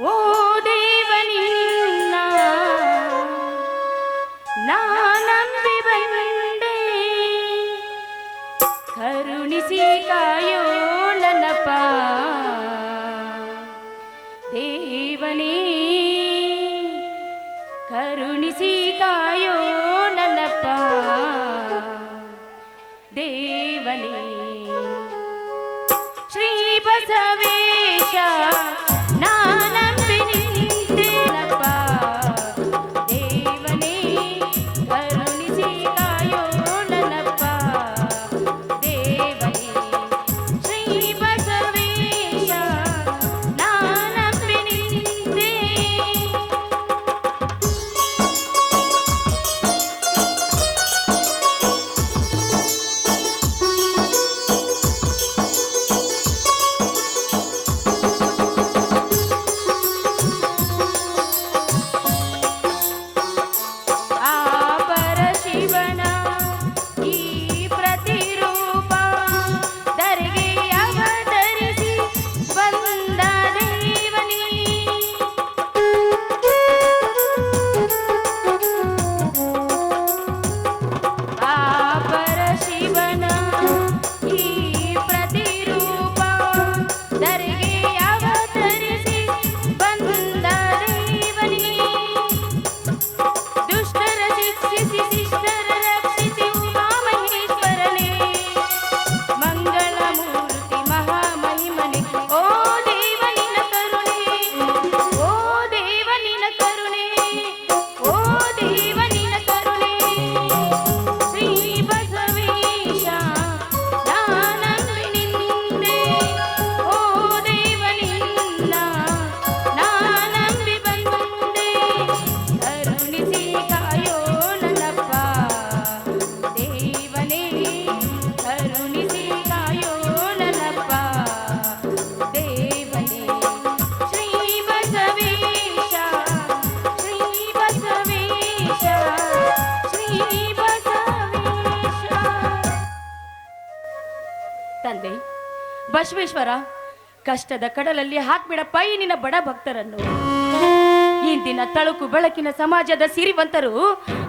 ಓ ದೇವನಿನ್ನ ನಾನಂಬಿ ಬಂದೆ, ಕರುಣಿಸಿ ಕಾಯೋಳನಪ್ಪ ದೇವನೇ, ಕರುಣಿಸಿ ಕಾಯೋಳನಪ್ಪ ದೇವನೇ. ಶ್ರೀ ಬಸವೇಶ ನಾನಂಬಿ ನಿಂತೇನಪ್ಪ ದೇವನೇ, ಕರುಣಿಸಿ ಕಾಯೋಳನಪ್ಪ ದೇವನೇ. ಶ್ರೀ ಬಸವೇಶ ನಾನಂಬಿ ನಿಂತೆ. ತಂದೆ ಬಸವೇಶ್ವರ, ಕಷ್ಟದ ಕಡಲಲ್ಲಿ ಹಾಕ್ಬಿಡಪ್ಪ ಈ ನಿನ್ನ ಬಡ ಭಕ್ತರನ್ನು. ಇಂದಿನ ತಳುಕು ಬೆಳಕಿನ ಸಮಾಜದ ಸಿರಿವಂತರು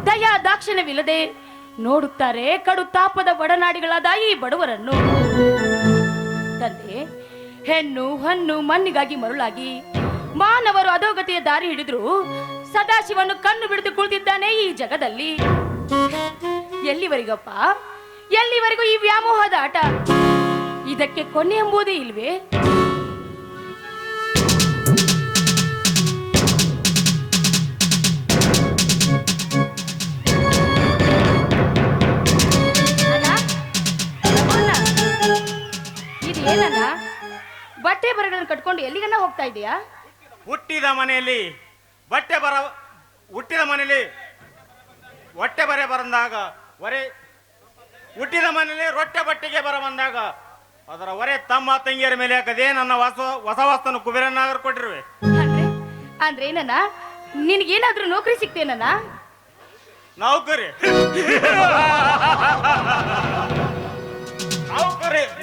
ದಯಾ ದಾಕ್ಷಿಣ್ಯವಿಲ್ಲದೆ ನೋಡುತ್ತಾರೆ ಕಡು ತಾಪದ ಒಡನಾಡಿಗಳಾದ ಈ ಬಡವರನ್ನು. ತಂದೆ, ಹೆಣ್ಣು ಹಣ್ಣು ಮಣ್ಣಿಗಾಗಿ ಮರುಳಾಗಿ ಮಾನವರು ಅಧೋಗತಿಯ ದಾರಿ ಹಿಡಿದ್ರು ಸದಾಶಿವನ್ನು ಕಣ್ಣು ಬಿಡಿದು ಕುಳಿತಿದ್ದಾನೆ ಈ ಜಗದಲ್ಲಿ. ಎಲ್ಲಿವರೆಗಪ್ಪ, ಎಲ್ಲಿವರೆಗೂ ಈ ವ್ಯಾಮೋಹದ ಆಟ? ಇದಕ್ಕೆ ಕೊನೆ ಎಂಬುದೇ ಇಲ್ವೇ? ಇದು ಏನನ್ನ ಬಟ್ಟೆ ಬರಗಳನ್ನು ಕಟ್ಕೊಂಡು ಎಲ್ಲಿಗನ್ನ ಹೋಗ್ತಾ ಇದೀಯಾ? ಹುಟ್ಟಿದ ಮನೆಯಲ್ಲಿ ಹೊಟ್ಟೆ ಬರೆ ಬರಂದಾಗ ಹುಟ್ಟಿದ ಮನೆಯಲ್ಲಿ ರೊಟ್ಟೆ ಬಟ್ಟೆಗೆ ಬರ ಬಂದಾಗ ಅದರ ಹೊರೆ ತಮ್ಮ ತಂಗಿಯರ ಮೇಲೆ ಹಾಕದೆ ನನ್ನ ಹೊಸ ವಸ್ತುವನ್ನು ಕುಬೇರನಾಗರ್ ಕೊಟ್ಟಿರುವೆ. ಅಂದ್ರೆ ಏನನ್ನ ನಿನಗೇನಾದ್ರೂ ನೌಕರಿ ಸಿಗ್ತೇನನ್ನ?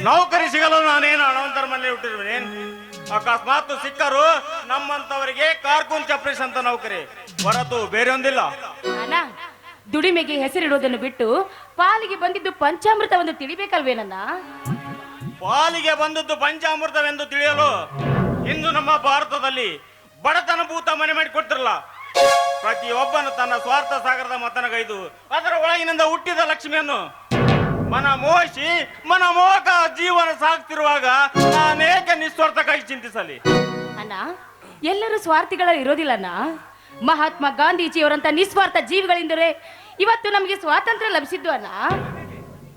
ನೌಕರಿ ಸಿಗಲು ನಾನೇನು ಹಣವಂತರ ಮನೇಲಿ ಹುಟ್ಟಿರುವೇನೇನ್? ಅಕಸ್ಮಾತ್ ಸಿಕ್ಕರು ನಮ್ಮಂತವರಿಗೆ ಕಾರ್ಕೂನ್ ಚಪ್ರೀಸ್ ಅಂತ ನೌಕರಿ ಹೊರತು ಬೇರೆ ಒಂದಿಲ್ಲ. ಅಣ್ಣ, ದುಡಿಮೆಗೆ ಹೆಸರಿಡೋದನ್ನು ಬಿಟ್ಟು ಪಾಲಿಗೆ ಬಂದಿದ್ದು ಪಂಚಾಮೃತವೆಂದು ತಿಳಿಬೇಕಲ್ವೇನನ್ನ? ಪಾಲಿಗೆ ಬಂದದ್ದು ಪಂಚಾಮೃತವೆಂದು ತಿಳಿಯಲು ಇಂದು ನಮ್ಮ ಭಾರತದಲ್ಲಿ ಬಡತನ ಭೂತ ಮನೆ ಮಾಡಿ ಕೊಡ್ತಿರಲ್ಲ. ಪ್ರತಿಯೊಬ್ಬನು ತನ್ನ ಸ್ವಾರ್ಥ ಸಾಗರದ ಮತನಗೈದು ಅದರ ಒಳಗಿನಿಂದ ಹುಟ್ಟಿದ ಲಕ್ಷ್ಮಿಯನ್ನು ಮನಮೋಹಕ ಜೀವನ ಸಾಗ್ತಿರುವಾಗ ನಾನೇಕೆ ನಿಸ್ವಾರ್ಥಕ್ಕಾಗಿ ಚಿಂತಿಸಲಿ? ಅಣ್ಣ, ಎಲ್ಲರೂ ಸ್ವಾರ್ಥಿಗಳ ಇರೋದಿಲ್ಲಣ್ಣ. ಮಹಾತ್ಮ ಗಾಂಧೀಜಿಯವರಂತ ನಿಸ್ವಾರ್ಥ ಜೀವಿಗಳಿಂದಲೇ ಇವತ್ತು ನಮಗೆ ಸ್ವಾತಂತ್ರ್ಯ ಲಭಿಸಿದ್ದು ಅಣ್ಣ.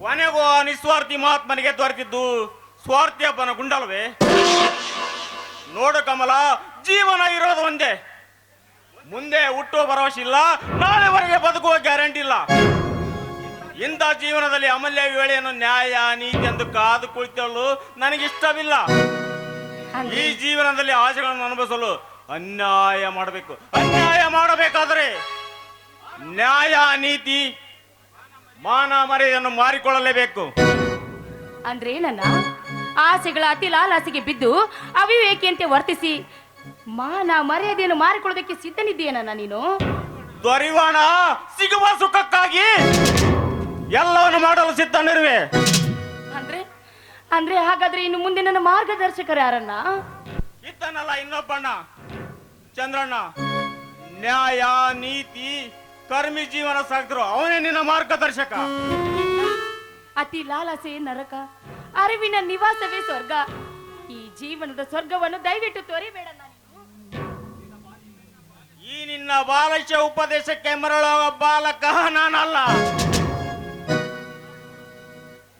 ಕೊನೆಗೂ ಆ ನಿಸ್ವಾರ್ಥಿ ಮಹಾತ್ಮನಿಗೆ ದೊರೆತಿದ್ದು ಸ್ವಾರ್ಥಿಯಪ್ಪನ ಗುಂಡಲ್ವೇ? ನೋಡು ಕಮಲ, ಜೀವನ ಇರೋದು ಒಂದೇ. ಮುಂದೆ ಹುಟ್ಟುವ ಭರವಸೆ ಇಲ್ಲ, ನಾಳೆವರೆಗೆ ಬದುಕುವ ಗ್ಯಾರಂಟಿ ಇಲ್ಲ. ಇಂಥ ಜೀವನದಲ್ಲಿ ಅಮೂಲ್ಯ ವೇಳೆಯನ್ನು ನ್ಯಾಯ ನೀತಿ ಎಂದು ಕಾದು ಕುಳಿತಳು ನನಗಿಷ್ಟವಿಲ್ಲ. ಈ ಜೀವನದಲ್ಲಿ ಆಸೆಗಳನ್ನು ಅನುಭವಿಸಲು ಅನ್ಯಾಯ ಮಾಡಬೇಕು. ಅನ್ಯಾಯ ಮಾಡಬೇಕಾದರೆ ನ್ಯಾಯ ನೀತಿ ಮಾನ ಮರ್ಯಾದೆಯನ್ನು ಮಾರಿಕೊಳ್ಳಲೇಬೇಕು. ಅಂದ್ರೆ ನನ್ನ ಆಸೆಗಳ ಅತಿ ಲಾಲಾಸೆಗೆ ಬಿದ್ದು ಅವಿವೇಕಿಯಂತೆ ವರ್ತಿಸಿ ಮಾನ ಮರ್ಯಾದೆಯನ್ನು ಮಾರಿಕೊಳ್ಳೋದಕ್ಕೆ ಸಿದ್ಧನಿದ್ದೀಯನ ನೀನು? ದೊರಿವಾಣ ಸಿಗುವ ಸುಖಕ್ಕಾಗಿ ಎಲ್ಲವನ್ನು ಮಾಡಲು ಸಿದ್ಧನಿರುವೆ. ಅಂದ್ರೆ ಅಂದ್ರೆ ಹಾಗಾದ್ರೆ ಇನ್ನು ಮುಂದೆ ನನ್ನ ಮಾರ್ಗದರ್ಶಕರು ಯಾರನ್ನ? ಇದ್ದನಲ್ಲ ಇನ್ನೊಬ್ಬಣ್ಣ ಚಂದ್ರಣ್ಣ, ನ್ಯಾಯ ನೀತಿ ಕರ್ಮಿ ಜೀವನ ಸಾಗಿದ್ರು ಅವನೇ ನಿನ್ನ ಮಾರ್ಗದರ್ಶಕ. ಅತಿ ಲಾಲಸೆ ನರಕ, ಅರಿವಿನ ನಿವಾಸವೇ ಸ್ವರ್ಗ. ಈ ಜೀವನದ ಸ್ವರ್ಗವನ್ನು ದಯವಿಟ್ಟು ತೋರಿಬೇಡ ನೀನು. ಈ ನಿನ್ನ ಬಾಲಶ್ಯ ಉಪದೇಶಕ್ಕೆ ಮರಳುವ ಬಾಲಕ ನಾನಲ್ಲ.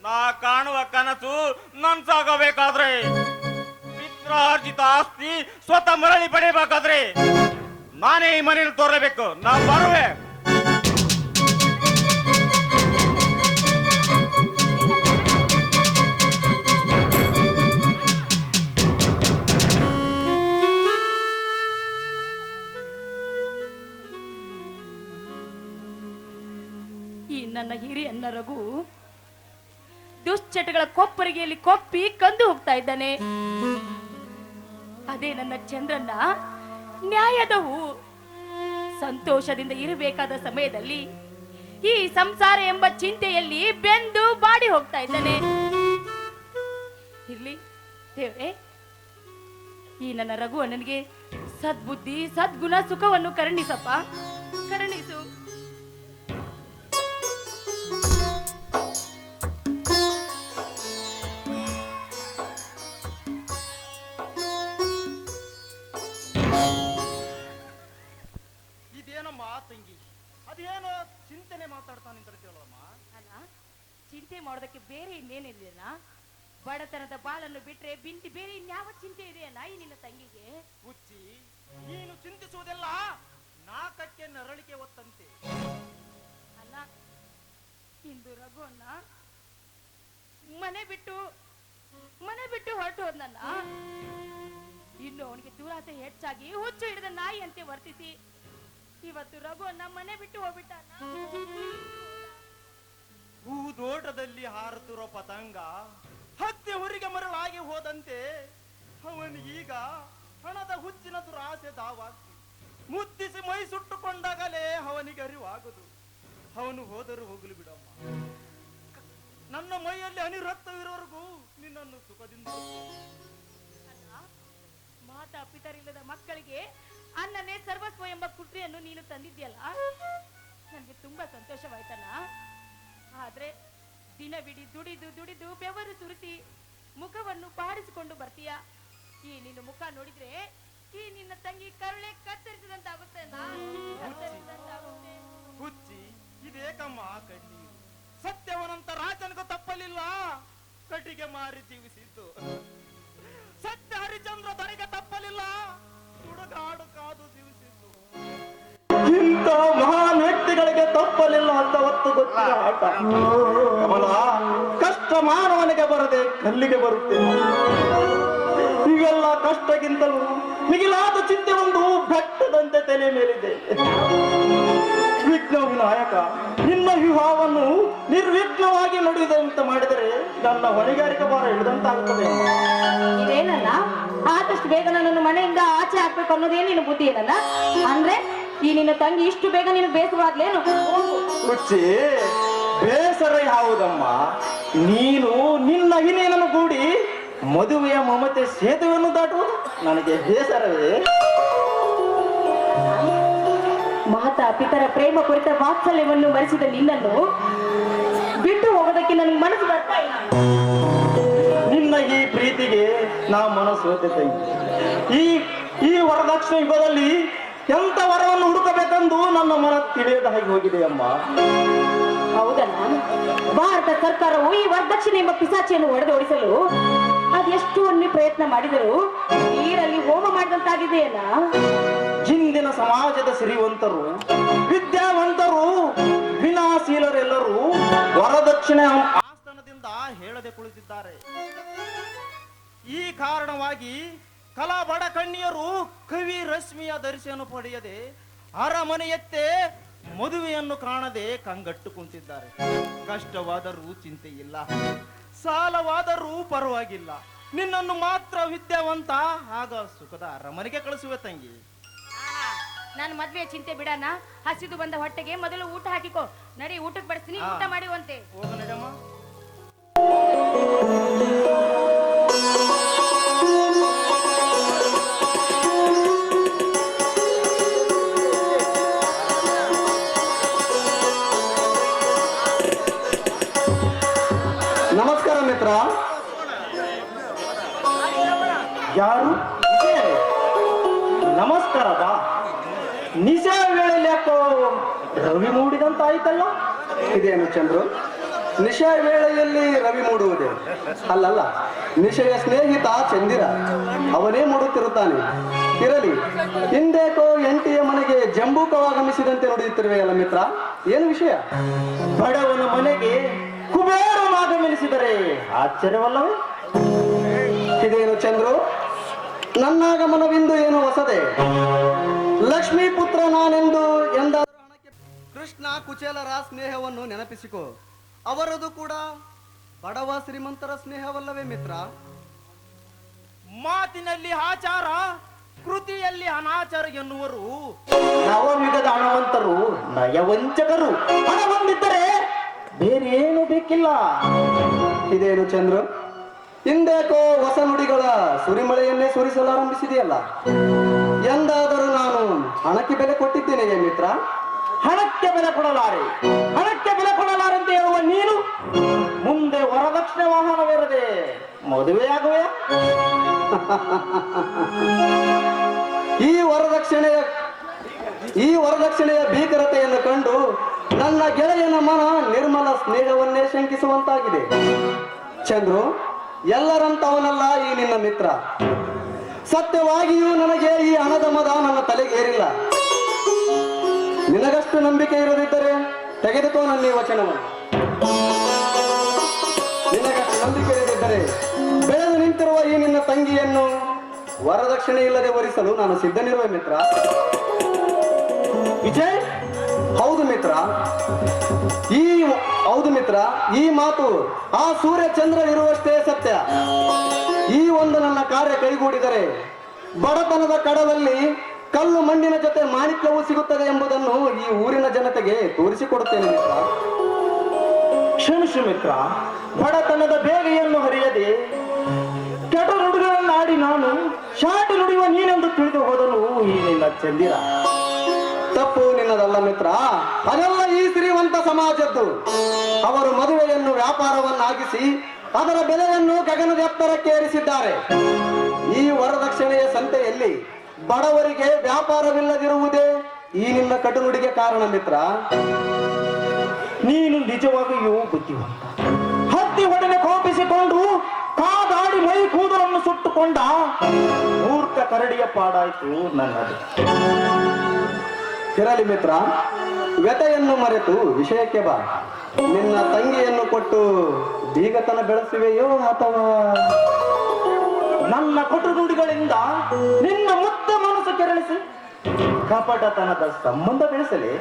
ನಾ ಕಾಣುವ ಕನಸು ನನ್ಸಾಗಬೇಕಾದ್ರೆ, ಪಿತ್ರಾರ್ಜಿತ ಆಸ್ತಿ ಸ್ವತಃ ಮರಳಿ ಪಡೆಯಬೇಕಾದ್ರೆ ನಾನೇ ಈ ಮನೆಯನ್ನು ತೋರಬೇಕು. ನಾ ಬರುವೆ. ಈ ನನ್ನ ಹಿರಿಯನ್ನ ರಘು ದುಶ್ಚಟಗಳ ಕೊಪ್ಪರಿಗೆಯಲ್ಲಿ ಕೊಪ್ಪಿ ಕಂದು ಹೋಗ್ತಾ ಇದ್ದಾನೆ. ಅದೇ ನನ್ನ ಚಂದ್ರನ್ನ ನ್ಯಾಯದ ಹೂ ಸಂತೋಷದಿಂದ ಇರಬೇಕಾದ ಸಮಯದಲ್ಲಿ ಈ ಸಂಸಾರ ಎಂಬ ಚಿಂತೆಯಲ್ಲಿ ಬೆಂದು ಬಾಡಿ ಹೋಗ್ತಾ ಇದ್ದಾನೆ. ಇರ್ಲಿ ದೇವ್ರೆ, ಈ ನನ್ನ ರಘು ನನಗೆ ಸದ್ಬುದ್ಧಿ ಸದ್ಗುಣ ಸುಖವನ್ನು ಕರುಣಿಸಪ್ಪ, ಕರುಣಿಸು. ತಂಗಿ, ಅದೇನೋ ಚಿಂತನೆ ಮಾತಾಡ್ತಾನೆ ಅಂತೇಳಮ್ಮ. ಅಲ್ಲ, ಚಿಂತೆ ಮಾಡೋದಕ್ಕೆ ಬೇರೆ ಇನ್ನೇನಿದೆಯಲ್ಲ? ಬಡತನದ ಬಾಳನ್ನು ಬಿಟ್ರೆ ಬಿಂಟಿ ಬೇರೆ ಇನ್ಯಾವ ಚಿಂತೆ ಇದೆಯಲ್ಲ ಈ ನಿನ್ನ ತಂಗಿಗೆ? ಹುಚ್ಚಿ, ನೀನು ಚಿಂತಿಸುವುದೆಲ್ಲ ನಾಕಕ್ಕೆ ನರಳಿಕೆ ಒತ್ತಂತೆ. ಅಲ್ಲ, ಇಂದು ರಘುವನ್ನ ಮನೆ ಬಿಟ್ಟು ಹೊರಟು ಹೋದ್ನಲ್ಲ, ಇನ್ನು ಅವನಿಗೆ ದುರಾಸೆ ಹೆಚ್ಚಾಗಿ ಹುಚ್ಚು ಹಿಡಿದ ನಾಯಿಯಂತೆ ವರ್ತಿಸಿ ಇವತ್ತು ರಘುವನ್ನ ಮನೆ ಬಿಟ್ಟು ಹೋಗ್ಬಿಟ್ಟಾನ. ಹೂದೋಟದಲ್ಲಿ ಹಾರುತ್ತಿರೋ ಪತಂಗ ಹತ್ತಿ ಹೊರಿಗೆ ಮರಳಾಗಿ ಹೋದಂತೆ ಅವನಿಗೀಗ ಹಣದ ಹುಚ್ಚಿನ ದುರಾಸೆ ದಾವಾಗ್ತಿ ಮುತ್ತಿಸಿ ಮೈ ಸುಟ್ಟುಕೊಂಡಾಗಲೇ ಅವನಿಗೆ ಅರಿವಾಗದು. ಅವನು ಹೋದರೂ ಹೋಗಲಿ ಬಿಡಮ್ಮ, ನನ್ನ ಮೈಯಲ್ಲಿ ಅನಿರಕ್ತವಿರೋವರೆಗೂ ನಿನ್ನನ್ನು ಸುಖದಿಂದ. ಮಾತಾ ಪಿತರಿಲ್ಲದ ಮಕ್ಕಳಿಗೆ ಅನ್ನನೇ ಸರ್ವಸ್ವ ಎಂಬ ಕುಟ್ರಿಯನ್ನು ನೀನು ತಂದಿದ್ಯಲ್ಲ, ನನಗೆ ತುಂಬಾ ಸಂತೋಷವಾಯ್ತಲ್ಲ. ಆದ್ರೆ ದಿನವಿಡೀ ದುಡಿದು ಬೆವರು ಸುರಿಸಿ ಮುಖವನ್ನು ಬಾಡಿಸಿಕೊಂಡು ಬರ್ತೀಯ. ಈ ನಿನ್ನ ಮುಖ ನೋಡಿದ್ರೆ ಈ ನಿನ್ನ ತಂಗಿ ಕರುಳೆ ಕತ್ತರಿಸಿದಂತಾಗುತ್ತೆ. ಹುಚ್ಚಿ, ಇದೇಕಮ್ಮ ಕಣ್ಣೀರು? ಸತ್ಯವನಂತ ರಾಜನಿಗೂ ತಪ್ಪಲಿಲ್ಲ, ಕಟ್ಟಿಗೆ ಮಾರಿ ಜೀವಿಸಿದ್ದು. ಸತ್ಯ ಹರಿಚಂದ್ರ ದೊರೆಗೆ ತಪ್ಪಲಿಲ್ಲ, ಸುಡುಗಾಡು ಕಾದು ಜೀವಿಸಿದ್ದು. ಇಂಥ ಮಹಾನ್ ವ್ಯಕ್ತಿಗಳಿಗೆ ತಪ್ಪಲಿಲ್ಲ ಅಂತ ಒತ್ತು ಗೊತ್ತಿಲ್ಲ ಆಟ. ಕಮಲ, ಕಷ್ಟ ಮಾನವನಿಗೆ ಬರದೆ ಕಲ್ಲಿಗೆ ಬರುತ್ತೆ. ಇವೆಲ್ಲ ಕಷ್ಟಕ್ಕಿಂತಲೂ ಮಿಗಿಲಾದ ಚಿಂತೆ ಒಂದು ಬೆಟ್ಟದಂತೆ ತಲೆ ಮೇಲಿದೆ. ವಿಘ್ನ ವಿನಾಯಕ, ನಿನ್ನ ವಿವಾಹವನ್ನು ನಿರ್ವಿಘ್ನವಾಗಿ ನಡೆಯುವುದಂತ ಮಾಡಿದರೆ ನನ್ನ ಹೊಣೆಗಾರಿಕೆ ಭಾರ ಹಿಡಿದಂತಾಗುತ್ತದೆ. ಇದೇನಲ್ಲ, ಆದಷ್ಟು ಬೇಗ ನನ್ನನ್ನು ಮನೆಯಿಂದ ಆಚೆ ಹಾಕ್ಬೇಕು ಅನ್ನೋದೇ ನಿನ್ನ ಬುದ್ಧಿ ಏನಲ್ಲ? ಅಂದ್ರೆ ಈ ನಿನ್ನ ತಂಗಿ ಇಷ್ಟು ಬೇಗ ನೀನು ಬೇಸರವಾದ್ಲೇನು? ಹುಚ್ಚಿ, ಬೇಸರ ಯಾವುದಮ್ಮ? ನೀನು ನಿನ್ನ ಹಿರಿಯನನ್ನು ಕೂಡಿ ಮದುವೆಯ ಮಮತೆ ಸೇತುವೆಯನ್ನು ದಾಟುವುದು ನನಗೆ ಬೇಸರವೇ? ಮಾತಾ ಪಿತರ ಪ್ರೇಮ ಕುರಿತ ವಾತ್ಸಲ್ಯವನ್ನು ಮರೆಸಿದ ನಿನ್ನನ್ನು ಬಿಟ್ಟು ಹೋಗೋದಕ್ಕೆ ನನಗೆ ಮನಸ್ಸು ಬರ್ತಾ ಇಲ್ಲ. ನಿನ್ನ ಈ ಪ್ರೀತಿಗೆ ನಾ ಮನಸ್ಸು ಈ ವರದಕ್ಷಿಣೆ ಯುಗದಲ್ಲಿ ಎಂತ ವರವನ್ನು ಹುಡುಕಬೇಕೆಂದು ನನ್ನ ಮನ ತಿಳಿಯದ ಹಾಗೆ ಹೋಗಿದೆ ಅಮ್ಮ. ಹೌದಲ್ಲ, ಭಾರತ ಸರ್ಕಾರವು ಈ ವರದಕ್ಷಿಣೆ ಎಂಬ ಪಿಸಾಚಿಯನ್ನು ಹೊಡೆದೋಡಿಸಲು ಅದೆಷ್ಟು ಅನ್ನಿ ಪ್ರಯತ್ನ ಮಾಡಿದರೂ ನೀರಲ್ಲಿ ಹೋಮ ಮಾಡಿದಂತಾಗಿದೆಯಲ್ಲ. ಹಿಂದಿನ ಸಮಾಜದ ಸಿರಿವಂತರು, ವಿದ್ಯಾವಂತರು, ವಿನಾಶೀಲರೆಲ್ಲರೂ ವರದಕ್ಷಿಣೆ ಆಸ್ಥಾನದಿಂದ ಹೇಳದೆ ಕುಳಿತಿದ್ದಾರೆ. ಈ ಕಾರಣವಾಗಿ ಕಲಾ ಬಡ ಕಣ್ಣಿಯರು ಕವಿ ರಶ್ಮಿಯ ದರ್ಶನ ಪಡೆಯದೆ ಅರಮನೆಯತ್ತೆ ಮದುವೆಯನ್ನು ಕಾಣದೆ ಕಂಗಟ್ಟು ಕುಂತಿದ್ದಾರೆ. ಕಷ್ಟವಾದರೂ ಚಿಂತೆ ಇಲ್ಲ, ಸಾಲವಾದರೂ ಪರವಾಗಿಲ್ಲ, ನಿನ್ನನ್ನು ಮಾತ್ರ ವಿದ್ಯಾವಂತ ಆಗ ಸುಖದ ಅರಮನೆಗೆ ಕಳಿಸುವೆ ತಂಗಿ. ನಾನು ಮದ್ವೆಯ ಚಿಂತೆ ಬಿಡಣ. ಹಸಿದು ಬಂದ ಹೊಟ್ಟೆಗೆ ಮೊದಲು ಊಟ ಹಾಕಿಕೋ. ನಡಿ, ಊಟಕ್ಕೆ ಬಡಿಸ್ತೀನಿ, ಊಟ ಮಾಡುವಂತೆ. ಹೋಗ ನಡಮ್ಮ. ನಮಸ್ಕಾರ ಮಿತ್ರ. ಯಾರು? ನಮಸ್ಕಾರ ಬಾ. ನಿಶಾ ವೇಳೆಯಲ್ಲಿ ಯಾಕೋ ರವಿ ಮೂಡಿದಂತ ಆಯ್ತಲ್ಲ? ಇದೇನು ಚಂದ್ರು, ನಿಶಾ ವೇಳೆಯಲ್ಲಿ ರವಿ ಮೂಡುವುದೇ? ಅಲ್ಲಲ್ಲ, ನಿಶೆಯ ಸ್ನೇಹಿತ ಚಂದಿರ ಅವನೇ ಮೂಡುತ್ತಿರುತ್ತಾನೆ. ಇರಲಿ, ಹಿಂದೇಕೋ ಎಂಟಿಯ ಮನೆಗೆ ಜಂಬೂಕವಾಗಮಿಸಿದಂತೆ ನುಡಿಯುತ್ತಿರುವೆಯಲ್ಲ ಮಿತ್ರ, ಏನು ವಿಷಯ? ಬಡವನ ಮನೆಗೆ ಕುಬೇರನಾಗಮಿಸಿದರೆ ಆಶ್ಚರ್ಯವಲ್ಲವೇ? ಇದೇನು ಚಂದ್ರು, ನನ್ನಾಗಮನವಿಂದು ಏನು ಹೊಸದೆ? ಲಕ್ಷ್ಮೀ ಪುತ್ರ ನಾನೆಂದು ಎಂದಾದರೂ ಹಣಕ್ಕೆ ಕೃಷ್ಣ ಕುಚೇಲರ ಸ್ನೇಹವನ್ನು ನೆನಪಿಸಿಕೊ. ಅವರದು ಕೂಡ ಬಡವ ಶ್ರೀಮಂತರ ಸ್ನೇಹವಲ್ಲವೇ ಮಿತ್ರ? ಮಾತಿನಲ್ಲಿ ಆಚಾರ, ಕೃತಿಯಲ್ಲಿ ಅನಾಚಾರ ಎನ್ನುವರು ನವಯುಗದ ಹಣವಂತರು ನಯವಂಚಕರು. ಹಣ ಹೊಂದಿದ್ದರೆ ಬೇರೆ ಏನು ಬೇಕಿಲ್ಲ. ಇದೇನು ಚಂದ್ರು, ಹಿಂದೇಕೋ ಹೊಸ ನುಡಿಗಳ ಸುರಿಮಳೆಯನ್ನೇ ಸುರಿಸಲಾರಂಭಿಸಿದೆಯಲ್ಲ? ಎಂದಾದರೂ ನಾನು ಹಣಕ್ಕೆ ಬೆಲೆ ಕೊಟ್ಟಿದ್ದೇನೆಯೇ ಮಿತ್ರ? ಹಣಕ್ಕೆ ಬೆಲೆ ಕೊಡಲಾರೆ, ಹಣಕ್ಕೆ ಬೆಲೆ ಕೊಡಲಾರೆ ಅಂತ ಹೇಳುವ ನೀನು ಮುಂದೆ ವರದಕ್ಷಿಣೆ ವಾಹನವಿರದೆ ಮದುವೆಯಾಗುವೆ? ಈ ವರದಕ್ಷಿಣೆಯ ಭೀಕರತೆಯನ್ನು ಕಂಡು ನನ್ನ ಗೆಳೆಯನ ಮನ ನಿರ್ಮಲ ಸ್ನೇಹವನ್ನೇ ಶಂಕಿಸುವಂತಾಗಿದೆ. ಚಂದ್ರು, ಎಲ್ಲರಂತವನಲ್ಲ ಈ ನಿನ್ನ ಮಿತ್ರ. ಸತ್ಯವಾಗಿಯೂ ನನಗೆ ಈ ಹಣದ ಮದ ನನ್ನ ತಲೆಗೇರಿಲ್ಲ. ನಿನಗಷ್ಟು ನಂಬಿಕೆ ಇರದಿದ್ದರೆ ತೆಗೆದುಕೋ ನನ್ನ ಈ ವಚನವನ್ನು. ನಿನಗಷ್ಟು ನಂಬಿಕೆ ಇರದಿದ್ದರೆ ಬೆಳೆದು ನಿಂತಿರುವ ಈ ನಿನ್ನ ತಂಗಿಯನ್ನು ವರದಕ್ಷಿಣೆ ಇಲ್ಲದೆ ವರಿಸಲು ನಾನು ಸಿದ್ಧನಿರುವೆ ಮಿತ್ರ. ವಿಜಯ್, ಹೌದು ಮಿತ್ರ, ಹೌದು ಮಿತ್ರ, ಈ ಮಾತು ಆ ಸೂರ್ಯ ಚಂದ್ರ ಇರುವಷ್ಟೇ ಸತ್ಯ. ಈ ಒಂದು ನನ್ನ ಕಾರ್ಯ ಕೈಗೂಡಿದರೆ ಬಡತನದ ಕಡದಲ್ಲಿ ಕಲ್ಲು ಮಣ್ಣಿನ ಜೊತೆ ಮಾಣಿಕ್ಯವೂ ಸಿಗುತ್ತದೆ ಎಂಬುದನ್ನು ಈ ಊರಿನ ಜನತೆಗೆ ತೋರಿಸಿಕೊಡುತ್ತೇನೆ ಮಿತ್ರ. ಕ್ಷಮಿಸು ಮಿತ್ರ, ಬಡತನದ ಬೇಗೆಯನ್ನು ಹರಿಯದೆ ಕೆಟ ನುಡಿಗಳನ್ನಾಡಿ ನಾನು ಶಾಟಿ ನುಡಿಯುವ ನೀನೆಂದು ತಿಳಿದು ಹೋದನು ಈ ನಿನ್ನ ಚಂದಿರ. ತಪ್ಪು ನಿನ್ನದಲ್ಲ ಮಿತ್ರ, ಅದೆಲ್ಲ ಈ ಶ್ರೀಮಂತ ಸಮಾಜದ್ದು. ಅವರು ಮದುವೆಯನ್ನು ವ್ಯಾಪಾರವನ್ನಾಗಿಸಿ ಅದರ ಬೆಲೆಯನ್ನು ಗಗನದ ಎತ್ತರಕ್ಕೆ ಏರಿಸಿದ್ದಾರೆ. ಈ ವರದಕ್ಷಿಣೆಯ ಸಂತೆಯಲ್ಲಿ ಬಡವರಿಗೆ ವ್ಯಾಪಾರವಿಲ್ಲದಿರುವುದೇ ಈ ನಿನ್ನ ಕಟುನುಡಿಗೆ ಕಾರಣ ಮಿತ್ರ. ನೀನು ನಿಜವಾಗಿಯೂ ಬುದ್ಧಿವಂತ. ಹತ್ತಿ ಹೊಡೆನೆ ಕೋಪಿಸಿಕೊಂಡು ಕಾದಾಡಿ ಮೈ ಕೂದಲನ್ನು ಸುಟ್ಟುಕೊಂಡ ಮೂರ್ಖ ಕರಡಿಯ ಪಾಡಾಯ್ತು ನನ್ನದು. ಇರಲಿ ಮಿತ್ರ, ವ್ಯತೆಯನ್ನು ಮರೆತು ವಿಷಯಕ್ಕೆ ಬಾ. ನಿನ್ನ ತಂಗಿಯನ್ನು ಕೊಟ್ಟು ಬೀಗತನ ಬೆಳೆಸುವೆಯೋ ಅಥವಾ ನನ್ನ ಕೊಟ್ಟು ನುಡಿಗಳಿಂದ ನಿನ್ನ ಮುತ್ತ ಮನಸ್ಸು ಕೆರಳಿಸಿ ಕಪಟತನದ ಸಂಬಂಧ ಬೆಳೆಸಲಿ?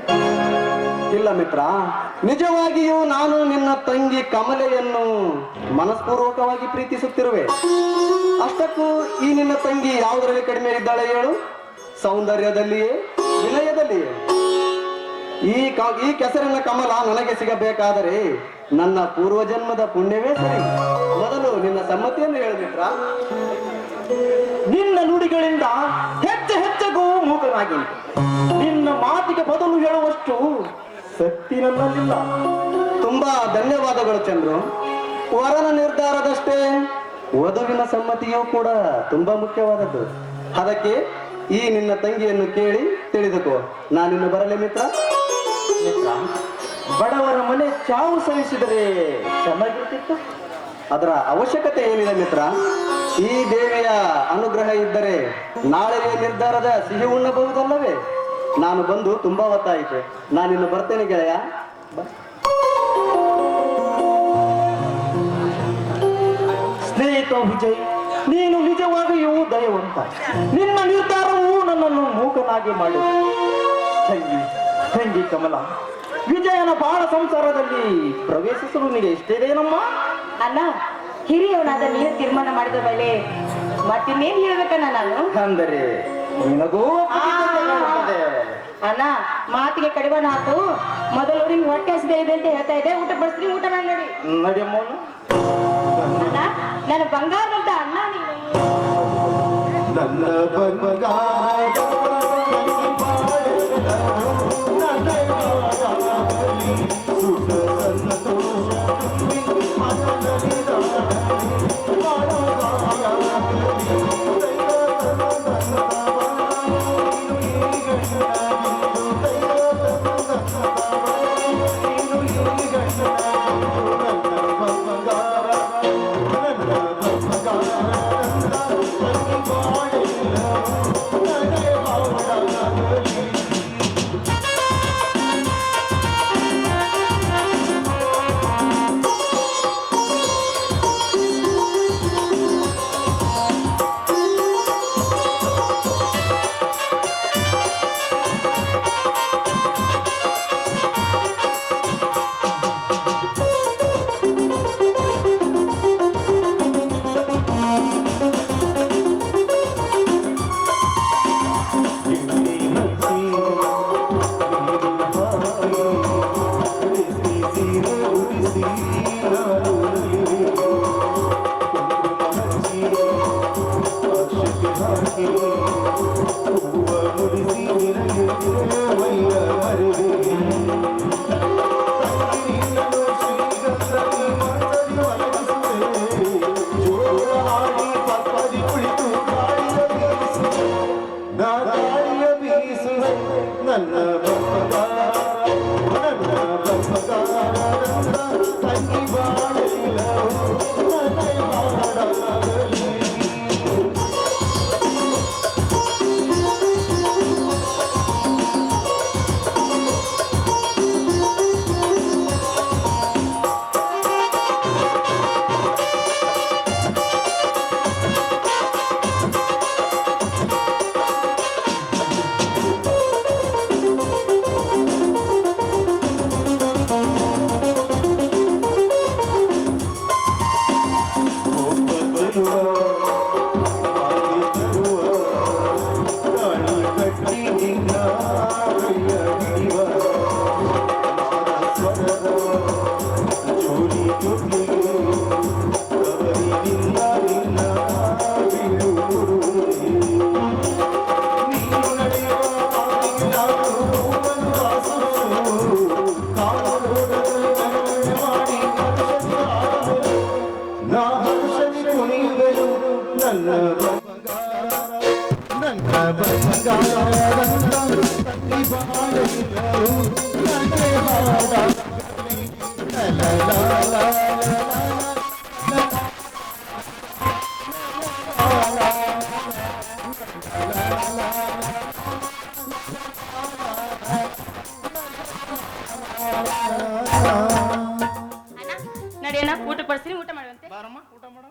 ಇಲ್ಲ ಮಿತ್ರ, ನಿಜವಾಗಿಯೂ ನಾನು ನಿನ್ನ ತಂಗಿ ಕಮಲೆಯನ್ನು ಮನಸ್ಪೂರ್ವಕವಾಗಿ ಪ್ರೀತಿಸುತ್ತಿರುವೆ. ಅಷ್ಟಕ್ಕೂ ಈ ನಿನ್ನ ತಂಗಿ ಯಾವುದರಲ್ಲಿ ಕಡಿಮೆ ಇದ್ದಾಳೆ ಹೇಳು? ಸೌಂದರ್ಯದಲ್ಲಿಯೇ, ವಿನಯದಲ್ಲಿಯೇ? ಈ ಕೆಸರಿನ ಕಮಲ ನನಗೆ ಸಿಗಬೇಕಾದರೆ ನನ್ನ ಪೂರ್ವಜನ್ಮದ ಪುಣ್ಯವೇ ಸರಿ. ಮೊದಲು ನಿನ್ನ ಸಮ್ಮತಿಯನ್ನು ಹೇಳು ಮಿತ್ರ. ನಿನ್ನ ನುಡಿಗಳಿಂದ ಹೆಚ್ಚು ಹೆಚ್ಚಿಗೂ ಮೂಕನಾಗಿ ನಿನ್ನ ಮಾತಿಗೆ ಬದಲು ಹೇಳುವಷ್ಟು ಶಕ್ತಿ ನನ್ನಲ್ಲಿಲ್ಲ. ತುಂಬಾ ಧನ್ಯವಾದಗಳು ಚಂದ್ರು. ವರನ ನಿರ್ಧಾರದಷ್ಟೇ ವಧುವಿನ ಸಮ್ಮತಿಯೂ ಕೂಡ ತುಂಬಾ ಮುಖ್ಯವಾದದ್ದು. ಅದಕ್ಕೆ ಈ ನಿನ್ನ ತಂಗಿಯನ್ನು ಕೇಳಿ ತಿಳಿದುಕೋ. ನಾನಿನ್ನು ಬರಲೇ ಮಿತ್ರ? ಮಿತ್ರ, ಬಡವರ ಮನೆ ಚಾವು ಸಹಿಸಿದರೆ ಚೆನ್ನಾಗಿರ್ತಿತ್ತು. ಅದರ ಅವಶ್ಯಕತೆ ಏನಿದೆ ಮಿತ್ರ? ಈ ದೇವಿಯ ಅನುಗ್ರಹ ಇದ್ದರೆ ನಾಳೆಯ ನಿರ್ಧಾರದ ಸಿಹಿ ಉಣ್ಣಬಹುದಲ್ಲವೇ? ನಾನು ಬಂದು ತುಂಬಾ ಹೊತ್ತಾಯಿತು. ನಾನಿನ್ನು ಬರ್ತೇನೆ ಗೆಳೆಯ. ಸ್ನೇಹಿತ ವಿಜಯ್, ನೀನು ನಿಜವಾಗಿಯೂ ದಯವಂತ. ನಿನ್ನ ನಿರ್ಧಾರವು ನನ್ನನ್ನು ಮೂಕನಾಗಿ ಮಾಡಿದೆ. ತಂಗಿ ಕಮಲ, ವಿಜಯನ ಬಾಳ ಸಂಸಾರದಲ್ಲಿ ಪ್ರವೇಶಿಸಲು ನಿನಗೆ ಇಷ್ಟೇನಮ್ಮ? ಅಲ್ಲ, ಹಿರಿಯವನಾದ ನೀನು ತೀರ್ಮಾನ ಮಾಡಿದ ಮೇಲೆ ಮತ್ತಿನ್ನೇನ್ ಹೇಳ್ಬೇಕಣ್ಣ ನಾನು? ಅಂದರೆ ನಿನಗೂ ಒಪ್ಪಿಗೆ ಕಾಣುತ್ತದೆ. ಅಣ್ಣ ಮಾತಿಗೆ ಕಡಿವಾಣ ಹಾಕು. ಮೊದಲು ನಿಮ್ಗೆ ಹೊಟ್ಟೆ ಹಸಿದೆ ಇದೆ ಅಂತ ಹೇಳ್ತಾ ಇದೆ. ಊಟ ಬಡಿಸ್ತೀನಿ, ಊಟ ಮಾಡಿ ನೋಡಿ. ನಡಿಯಮ್ಮೋನು ಅಣ್ಣ ನನ್ನ ಬಂಗಾರದಂತ ಅಣ್ಣ ನೀನು. ನನ್ನ ಬಂಗಾರ ನಡಿಯಣ್ಣ, ಊಟ ಬಡಿಸ್ತೀನಿ, ಊಟ ಮಾಡುವಂತೆ. ಬಾರಮ್ಮ ಊಟ ಮಾಡು.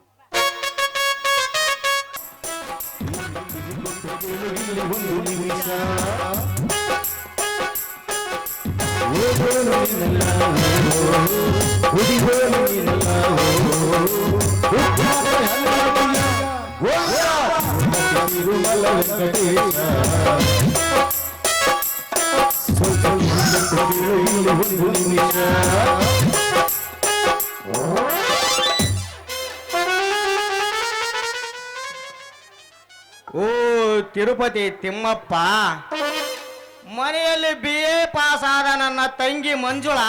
ಓ ತಿರುಪತಿ ತಿಮ್ಮಪ್ಪ, ಮನೆಯಲ್ಲಿ BA ಪಾಸ್ ಆದ ನನ್ನ ತಂಗಿ ಮಂಜುಳ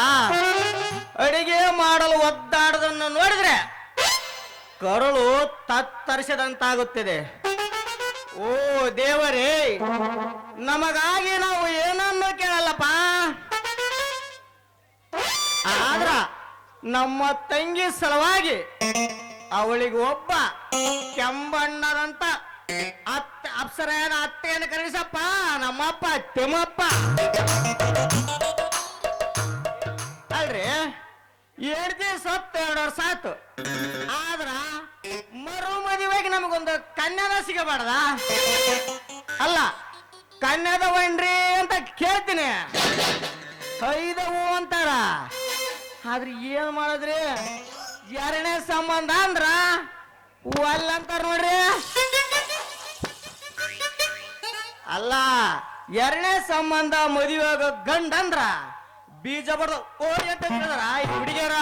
ಅಡಿಗೆ ಮಾಡಲು ಒದ್ದಾಡದನ್ನು ನೋಡಿದ್ರೆ ಕರುಳು ತತ್ತರಿಸಿದಂತಾಗುತ್ತಿದೆ. ಓ ದೇವರೇ, ನಮಗಾಗಿ ನಾವು ಏನನ್ನು ಕೇಳಲ್ಲಪ್ಪ, ಆದ್ರ ನಮ್ಮ ತಂಗಿ ಸಲುವಾಗಿ ಅವಳಿಗೆ ಒಬ್ಬ ಕೆಂಬಣ್ಣದಂತ ಅಪ್ಸರೆಯ ಅತ್ತೆಯನ್ನು ಕರೆಸಪ್ಪ ನಮ್ಮಪ್ಪ ತಿಮ್ಮಪ್ಪ. ಅಲ್ರಿ, 2 ದಿವಸ 2 ವರ್ಷ ಆಯ್ತು, ಆದ್ರ ಮರು ಮದುವೆಗೆ ನಮಗೊಂದು ಕನ್ಯಾದ ಸಿಗಬಾರ್ದ? ಅಲ್ಲ, ಕನ್ಯಾದವನ್ರಿ ಅಂತ ಕೇಳ್ತೀನಿ, 5 ಅಂತಾರ. ಆದ್ರೆ ಏನ್ ಮಾಡಿದ್ರಿ, ಎರಡನೇ ಸಂಬಂಧ ಅಂದ್ರ ಅಂತಾರ ನೋಡ್ರಿ. ಅಲ್ಲ, ಎರಡನೇ ಸಂಬಂಧ ಮದುವೆ ಆಗೋ ಗಂಡ ಅಂದ್ರ ಬೀಜ ಬಡ್ದು ಓಡಿ ಅಂತ ಹೇಳಿದ್ರ ಈ ಹುಡುಗಿಯರ.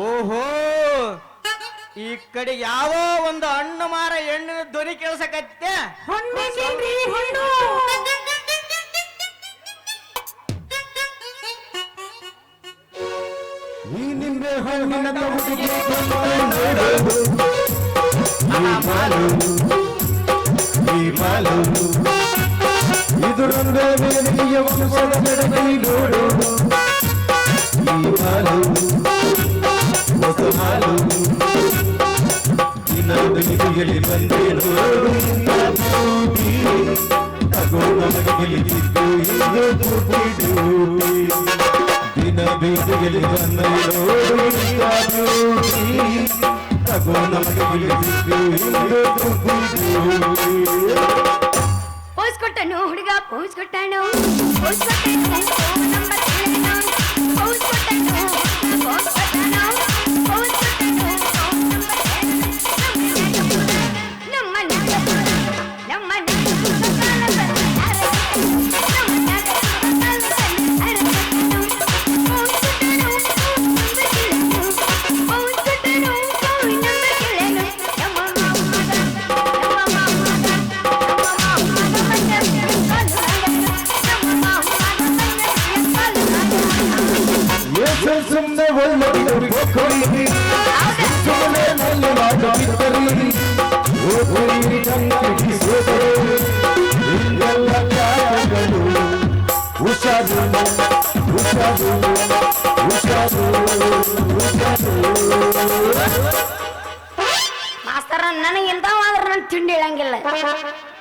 ಓಹೋ, ಈ ಕಡೆ ಯಾವೋ ಒಂದು ಹಣ್ಣು ಮಾರ ಹೆಣ್ಣಿನ ಧ್ವನಿ ಕೇಳ್ಸಕತ್ತೆ. ಈ ನಿಂಬೆ ಹಣ್ಣಿನ ಹುಡುಗಿ ಇದು ರಂಗ ವೇದಿಕೆಯ ವಂಶದ ಬೆಳಕೈ ನೋಡು. ಈ ಹಾಲು ಹೊಸ ಹಾಲು ದಿನ ಬೆಳಿಗ್ಗೆಯಲ್ಲಿ ಬಂದೆ ನೋಡು. ತಗೋ ನಮಗೆ ಗೆಲ್ಲಿದ್ದು ಇದು ದುಡ್ಡಿಡು. ದಿನ ಬೀದಿಗೆಯಲ್ಲಿ ಬಂದೆ ನೋಡು. ತಗೋ ನಮಗೆ ಗೆಲ್ಲಿದ್ದು ಇದು ದುಡ್ಡಿಡು. ಪೋಸ್ ಕೊಟ್ಟನು ಹುಡುಗ, ಪೋಸ್ ಕೊಟ್ಟನು, ಪೋಸ್ ಕೊಟ್ಟನು, ನಂಬರ್ ಹೇಳನು, ಪೋಸ್ ಕೊಟ್ಟನು, ಪೋಸ್ ಕೊಟ್ಟನು, ಪೋಸ್ ಕೊಟ್ಟನು, ನಂಬರ್ ಹೇಳನು, ನಮ್ಮ ನಗರ, ನಮ್ಮ ಸುಮ್ಮನೆ ಒಳ್ಳೆ ಕೊಡಿ ಸುಮ್ಮನೆ ನಲ್ಲಿ ಮಾಡಬಿದ್ದರಿ ಓದಿ ಚಂಗಿ ಸೋದರೆ ಎಲ್ಲ ಕಾರ್ಯಗಳು ಹುಷಾರು ಹುಷಾರು ಹುಷಾರು ಹುಷಾರು. ಮಾಸ್ತರ ನನಗೆ ಇಂಥವಾದ್ರೆ ನಾನು ತಿಂಡಿ ಇಳಂಗಿಲ್ಲ.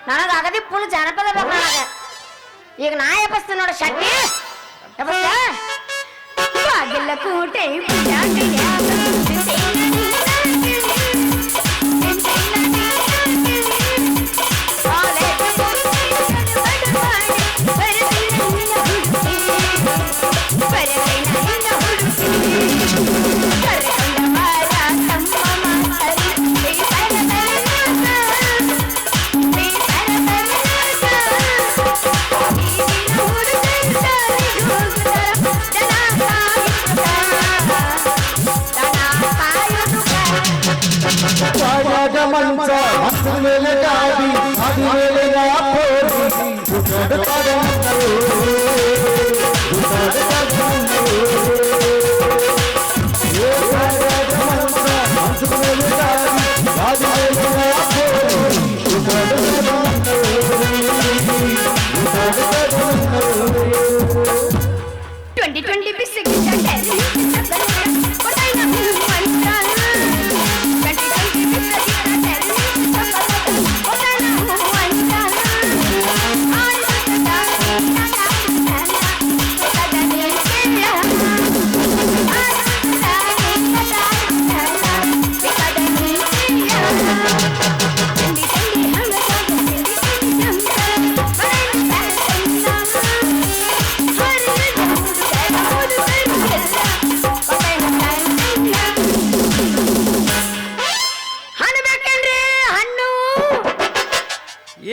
ನನಗೆ ಅಗದಿ ಫುಲ್ ಜಾನಪದ ಬೇಕು ನನಗೆ. ಈಗ ನಾ ಎಬ್ಬಸ್ತೀನಿ ನೋಡಿ ಶಕ್ತಿ ಎಬ್ಬಸ್ತ ಬಾಗಿಲ ಕೋಟೆ ಮಂಚ ಹಸಿರ ಮೇಲೆ ಗಾಡಿ ಅದಿ ಮೇಲೆ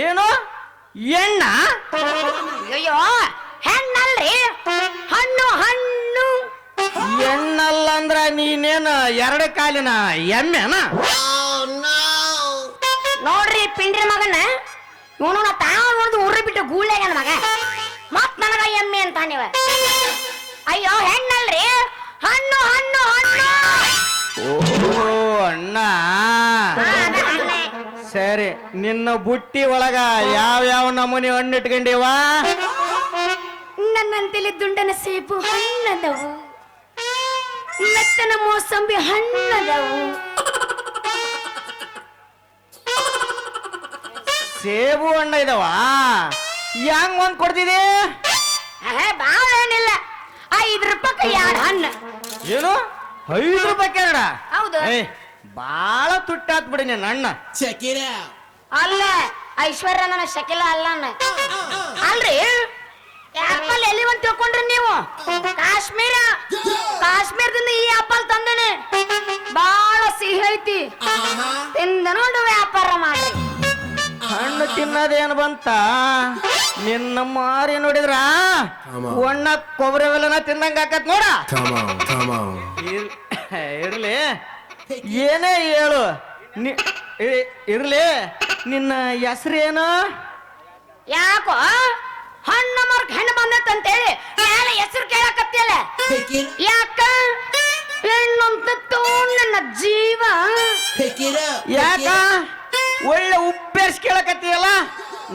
ಏನು ಎಣ್ಣ? ಅಯ್ಯೋ ಹೆಣ್ಣಲ್ರಿ, ಹಣ್ಣು ಹಣ್ಣು. ಎಣ್ಣಲ್ಲ ಅಂದ್ರ ನೀನೇನ ಎರಡು ಕಾಲಿನ ಎಮ್ಮೆನ? ನೋಡ್ರಿ ಪಿಂಡ್ರಿ ಮಗನ, ಇವನು ನಾ ತಾವ ನೋಡಿದು ಉರ್ರಿ ಬಿಟ್ಟು ಗೂಳ್ಯಾಗ ಮಗ ಮತ್ ನನಗ ಎಮ್ಮೆ ಅಂತ ನೀವ. ಅಯ್ಯೋ ಹೆಣ್ಣಲ್ರಿ, ಹಣ್ಣು ಹಣ್ಣು ಹಣ್ಣು. ಓ ಅಣ್ಣ, ಸರಿ. ನಿನ್ನ ಬುಟ್ಟಿ ಒಳಗ ಯಾವ ನಮೂನಿ ಹಣ್ಣು ಇಟ್ಕೊಂಡಿವ? ನನ್ನಂತೆಲೆ ದುಂಡನ ಸೇಬು ಹಣ್ಣದವು, ಮೆತ್ತನ ಮೋಸಂಬಿ ಹಣ್ಣದವು. ಸೇಬು ಹಣ್ಣ ಇದಾವ? ಹೆಂಗ್ ಒಂದ್ ಕೊಡ್ತಿದೆ? ಬಾಳ ಏನಿಲ್ಲ, 5 ರೂಪಾಯಿ 2 ಹಣ್ಣು. ಏನು 5 ರೂಪಾಯಿ ಕೇಳ? ಹೌದು. ಬಾಳ ತುಟ್ಟಾತ್ ಬಿಡಿ ನಿನ್ನ ಅಣ್ಣ. ಅಲ್ಲ ಐಶ್ವರ್ಯ ನನ್ನ ಶಕಿಲ ಅಲ್ಲನ ಅಲ್ರಿ ಆಪಲ್ ಎಲ್ಲಿ ಅಂತ ತಿಳ್ಕೊಂಡ್ರಿ ನೀವು ಕಾಶ್ಮೀರದಿಂದ ಈ ಆಪಲ್ ತಂದೇನೆ ಬಹಳ ಸಿಹಿ ಐತಿ ತಿಂದ ನೋಡು ವ್ಯಾಪಾರ ಮಾಡ್ರಿ ಹಣ್ಣು ತಿನ್ನೋದೇನು ಬಂತ ನಿನ್ನ ಮಾರಿ ನೋಡಿದ್ರ ಒಣ್ಣ ಕೊಬ್ಬರಿ ಬೆಲ್ಲನ ತಿಂದಂಗ ಆಕತ್ ನೋಡ ಇರ್ಲಿ ಏನೇ ಹೇಳು ಇರ್ಲಿ ನಿನ್ನ ಹೆಸರೇನು ಯಾಕೋ ಹಣ್ಣು ಮರಕ್ ಹೆಣ್ಣು ಬಂದತ್ತಂತೇಳಿ ಮೇಲೆ ಹೆಸರು ಕೇಳಕತ್ತಿಯಲ್ಲ ಯಾಕ ಹೆಣ್ಣಂತೂ ನನ್ನ ಜೀವ ಯಾಕ ಒಳ್ಳೆ ಉಪ್ಪೇರ್ಸ್ ಕೇಳಕತ್ತೀಯಲ್ಲ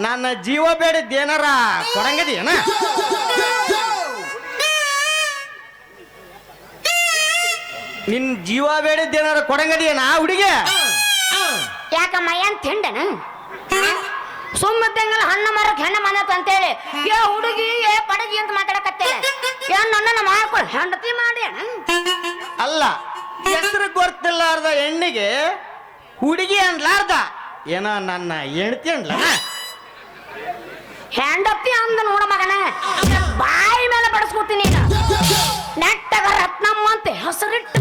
ನನ್ನ ಜೀವ ಬೇಡಿದ್ದೇನಾರ ಕೊಡಂಗದಿಯನ ನಿನ್ ಜೀವ ಬೇಡಿದ್ದೇನಾರ ಕೊಡಂಗದಿಯನ ಹುಡುಗಿ ಯಾಕ ಮಯ್ಯನ್ ತಿಂಡನ ಸುಮ್ಮತ್ತಂಗಲ್ಲ ಹಣ್ಣು ಮರಕ್ ಹೆಣ್ಣು ಬಂದತ್ತ ಅಂತೇಳಿ ಏ ಹುಡುಗಿ ಏ ಪಡಗಿ ಅಂತ ಮಾತಾಡಕತ್ತೇಳ ನನ್ನ ಮಾಡ್ಕೊಳ್ ಹೆಂಡತಿ ಮಾಡಿ ಅಲ್ಲ ಹೆಸರು ಗೊತ್ತಿಲ್ಲಾರ್ದ ಹೆಣ್ಣಿಗೆ ಹುಡುಗಿ ಅನ್ಲಾರ್ದ ಏನ ನನ್ನ ಹೆಂಡತಿ ಅನ್ಲ ಹೆಂಡತಿ ಅಂದ ನೋಡ ಮಗನ ಬಾಯಿ ಮೇಲೆ ಬಡಸ್ಕೊತೀನಿ ನೆಟ್ಟಗ ರತ್ನಮ್ಮ ಅಂತ ಹೆಸರಿಟ್ಟು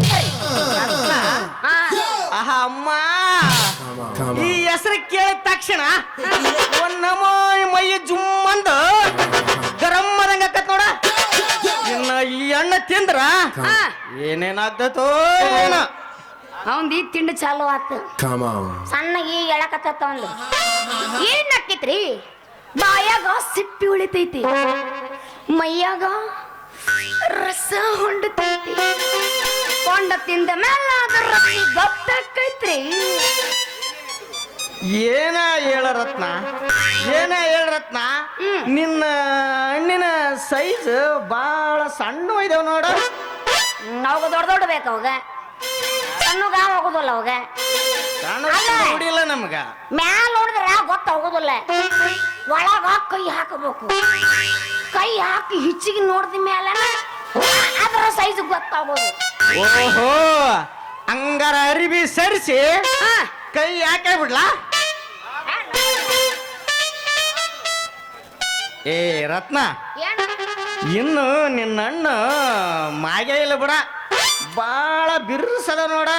ಅಮ್ಮ ಈ ಹೆಸರು ಕೇಳಿದ ತಕ್ಷಣ ನಮ್ಮ ಮೈ ಜುಮ್ಮಂದ ಗರಮ್ಮದಂಗ ಆಕತ್ ನೋಡ ಇನ್ನ ಈ ಹಣ್ಣ ತಿಂದ್ರ ಏನೇನಾಗ್ತತೋ ಏನ ಅವಂದ್ ಈ ತಿಂಡಿ ಚಾಲು ಆತ ಸಣ್ಣಗಿ ಎಳಕತ್ತ ಒಂದು ಏನ್ ನಕ್ಕಿತ್ರಿ ಬಾಯಾಗ ಸಿಪ್ಪಿ ಉಳಿತೈತಿ ಮೈಯಾಗ ರಸ ಹೊಂಡತೈತಿ ಕೊಂಡ ತಿಂದ ಮೇಲೆ ಅದ್ರ ಗೊತ್ತಾಕೈತ್ರಿ ಏನ ಹೇಳ ರತ್ನ ನಿನ್ನ ಹಣ್ಣಿನ ಸೈಜ್ ಬಾಳ ಸಣ್ಣ ಇದಾವ ನೋಡ ಅವಾಗ ದೊಡ್ಡ ಬೇಕು ಅವಾಗ ಸಣ್ಣ ಗಾವ್ ಹೋಗುದಿಲ್ಲ ಅವಾಗ ನೋಡಿಲ್ಲ ನಮ್ಗ ಮ್ಯಾಲ ನೋಡಿದ್ರ ಗೊತ್ತಾಗೋದಿಲ್ಲ ಒಳಗ ಕೈ ಹಾಕಬೇಕು ಕೈ ಹಾಕಿ ಹಿಚ್ಚಿಗೆ ನೋಡಿದ ಮೇಲೆ ಅದರ ಸೈಜ್ ಗೊತ್ತಾಗೋದು ಓಹೋ ಹಂಗಾರ ಅರಿವಿ ಸರಿಸಿ ಕೈ ಯಾಕೆ ಬಿಡ್ಲಾ ಏ ರತ್ನ ಇನ್ನು ನಿನ್ನ ಅಣ್ಣ ಮಾಗೆ ಇಲ್ಲ ಬಿಡ ಬಾಳ ಬಿರ್ಸದ ನೋಡ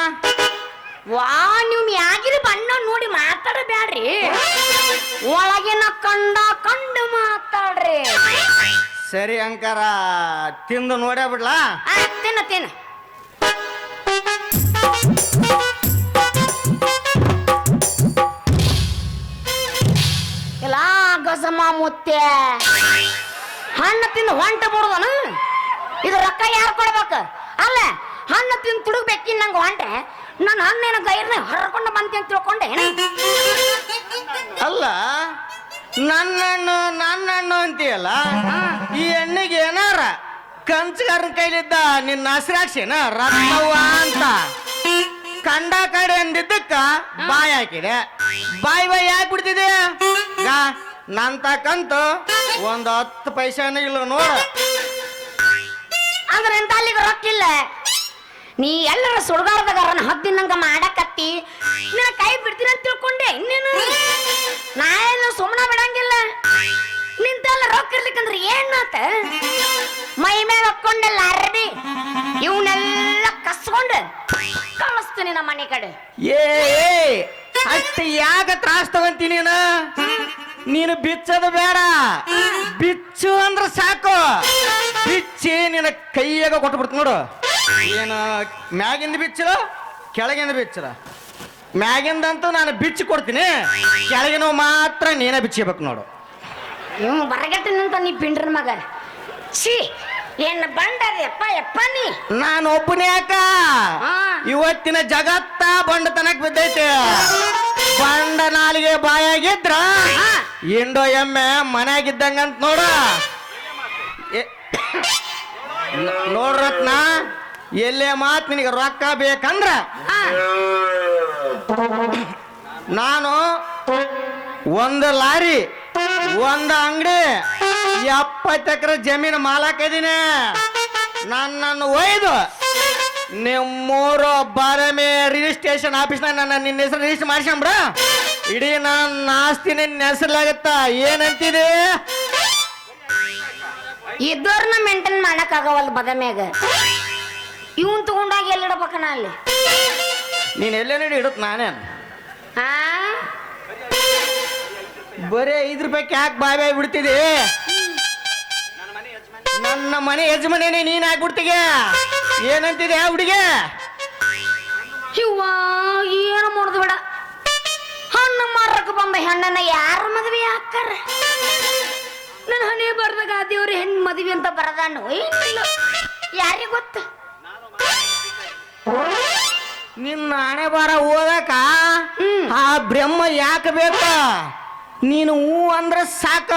ವಾ ನೀವು ಮ್ಯಾಗಿನ ಬಣ್ಣ ನೋಡಿ ಮಾತಾಡಬ್ಯಾಡ್ರಿ ಒಳಗಿನ ಕಂಡು ಮಾತಾಡ್ರಿ ಸರಿ ಅಂಕಾರ ತಿಂದು ನೋಡೇ ಬಿಡ್ಲಾ ತಿನ್ನ ಇಲ್ಲ ಗಸಮ ಮುತ್ತೆ ಹಣ್ಣು ತಿಂದು ಹೊಂಟ ಬಿಡುದನು ಇದು ರೊಕ್ಕ ಯಾರು ಕೊಡ್ಬೇಕು ಅಲ್ಲ ಹಣ್ಣು ತಿಂದು ತುಡುಗ್ಬೇಕಿ ನಂಗೆ ಹೊಂಟ್ರೆ ನನ್ನ ಹಣ್ಣಿನ ಗೈರ್ನ ಹರ್ಕೊಂಡು ಬಂತಿ ಅಂತ ತಿಳ್ಕೊಂಡೆ ಅಲ್ಲ ನನ್ನ ಹಣ್ಣು ಅಂತೀಯಲ್ಲ ಈ ಹೆಣ್ಣಿಗೆ ಏನಾರ ಕಂಚಗಾರನ ಕೈಲಿದ್ದ ನಿನ್ನ ಹಸಿರಾಕ್ಷಿನ ರತ್ನವ್ವ ಅಂತ ಕಂಡ ಕಡೆ ಅಂದಿದ್ದಕ್ಕ ಬಾಯಿ ಹಾಕಿದೆ ಬಾಯಿ ಯಾಕೆ ಬಿಡ್ತಿದೆ ನಂತಕ್ಕಂತ ಒಂದು 10 ಪೈಸೆನೂ ಇಲ್ಲ ನೋಡ ಅಂದ್ರೆ ಎಂತ ಅಲ್ಲಿಗೆ ರೊಕ್ಕಿಲ್ಲ ನೀ ಎಲ್ಲರ ಸುಡ್ಗಾಡ್ದಾಗಾರನ ಹದ್ದಿನಂಗ ಮಾಡಕತ್ತಿ ನಿನ್ನ ಕೈ ಬಿಡ್ತೀನಿ ಅಂತ ತಿಳ್ಕೊಂಡೆ ಇನ್ನೇನು ನಾ ಏನು ಸುಮ್ಮನೆ ಬಿಡಂಗಿಲ್ಲ ನಿಂತೆಲ್ಲ ರೊಕ್ಕ ಇರ್ಲಿಕ್ಕಂದ್ರೆ ಏನಾತ ಮೈ ಮೇಲೆ ಹಾಕೊಂಡೆಲ್ಲ ಅರಬಿ ಇವನ್ನೆಲ್ಲ ಕಸ್ಕೊಂಡು ಕಳಿಸ್ತೀನಿ ನಮ್ಮ ಮನೆ ಕಡೆ ಏ ಅಷ್ಟು ಯಾಕ ತ್ರಾಸ್ ತಗೊಂತೀನಿ ನೀನು ಬಿಚ್ಚದು ಬೇಡ ಬಿಚ್ಚು ಅಂದ್ರ ಸಾಕು ಬಿಚ್ಚಿ ನಿನ್ನ ಕೈಯಾಗ ಕೊಟ್ಟು ಬಿಡ್ತು ನೋಡು ಏನು ಮ್ಯಾಗಿಂದ ಬಿಚ್ಚಲ ಕೆಳಗಿಂದ ಬಿಚ್ಚಲ ಮ್ಯಾಗಿಂದಂತೂ ನಾನು ಬಿಚ್ಚಿ ಕೊಡ್ತೀನಿ ಕೆಳಗಿನ ಮಾತ್ರ ನೀನೇ ಬಿಚ್ಚಬೇಕು ನೋಡು ಇವ್ ಬರಗಟ್ಟ ನಿಂತ ನೀ ಪಿಂಡ್ರ ಮಗ ಛೀ ಏನ್ ಬಂಡದಪ್ಪ ಯಪ್ಪ ನೀ ನಾನು ಒಬ್ಬನೇ ಯಾಕ ಇವತ್ತಿನ ಜಗತ್ತ ಬಂಡತನಕ್ ಬಿದ್ದೈತೆ ಬಂಡ ನಾಲಿಗೆ ಬಾಯಾಗಿದ್ರ ಇಂಡೋ ಎಮ್ಮೆ ಮನ್ಯಾಗಿದ್ದಂಗಂತ ನೋಡ ನೋಡ್ರತ್ನ ಎಲ್ಲೇ ಮಾತ್ ನಿನಗೆ ರೊಕ್ಕ ಬೇಕಂದ್ರ ನಾನು ಒಂದು ಲಾರಿ ಒಂದು ಅಂಗಡಿ 70 ಎಕರೆ ಜಮೀನು ಮಾಲಕ್ ಇದೀನಿ ನನ್ನನ್ನು ಒಯ್ದು ನಿಮ್ಮೂರು ಬಾರಮೆ ರಿಜಿಸ್ಟ್ರೇಷನ್ ಆಫೀಸ್ನಾಗ ನಿನ್ನ ಹೆಸರು ರಿಜಿಸ್ಟರ್ ಮಾಡಿಸ್ಕೊಂಬ್ರ ಇಡೀ ನನ್ನ ಆಸ್ತಿನ ಹೆಸರ್ಲಾಗತ್ತ ಏನಂತಿದೆ ಇದ್ದವ್ರನ್ನ ಮೇಂಟೈನ್ ಮಾಡಕ್ ಆಗವಲ್ ಬದಮ್ಯಾಗ ಇವನ್ ತಗೊಂಡಾಗ ಎಲ್ಲಿಡ್ಬೇಕನ ಅಲ್ಲಿ ನೀನ್ ಎಲ್ಲೇ ನೋಡಿ ಇಡತ್ ನಾನೇನ್ ಆ ಬರೇ 5 ರೂಪಾಯಿ ಯಾಕೆ ಬಾಯ್ ಬಿಡ್ತಿದಿ ನನ್ನ ಮನೆ ಯಜಮಾನೇನೆ ನೀನ್ ಆಗ್ಬಿಡ್ತಿಗೆ ಏನಂತಿದೆ ಹುಡುಗಿ ಇವ್ವ ಏನು ಮಾಡುದು ಬೇಡ ಹಣ್ಣು ಮಾರಕ್ ಬಂದ ಹೆಣ್ಣನ್ನ ಯಾರ ಮದ್ವೆ ಹಾಕಾರ ನನ್ನ ಹಣೆ ಬರ್ದಾಗ ಆ ದೇವ್ರ ಹೆಣ್ಣು ಮದ್ವೆ ಅಂತ ಬರದಾನು ಏನಿಲ್ಲ ಯಾರಿಗ ಗೊತ್ತ ನಿನ್ನ ಹಣೆ ಬಾರ ಓದಕ ಆ ಬ್ರಹ್ಮ ಯಾಕೆ ಬೇಕ ನೀನು ಹೂ ಅಂದ್ರೆ ಸಾಕ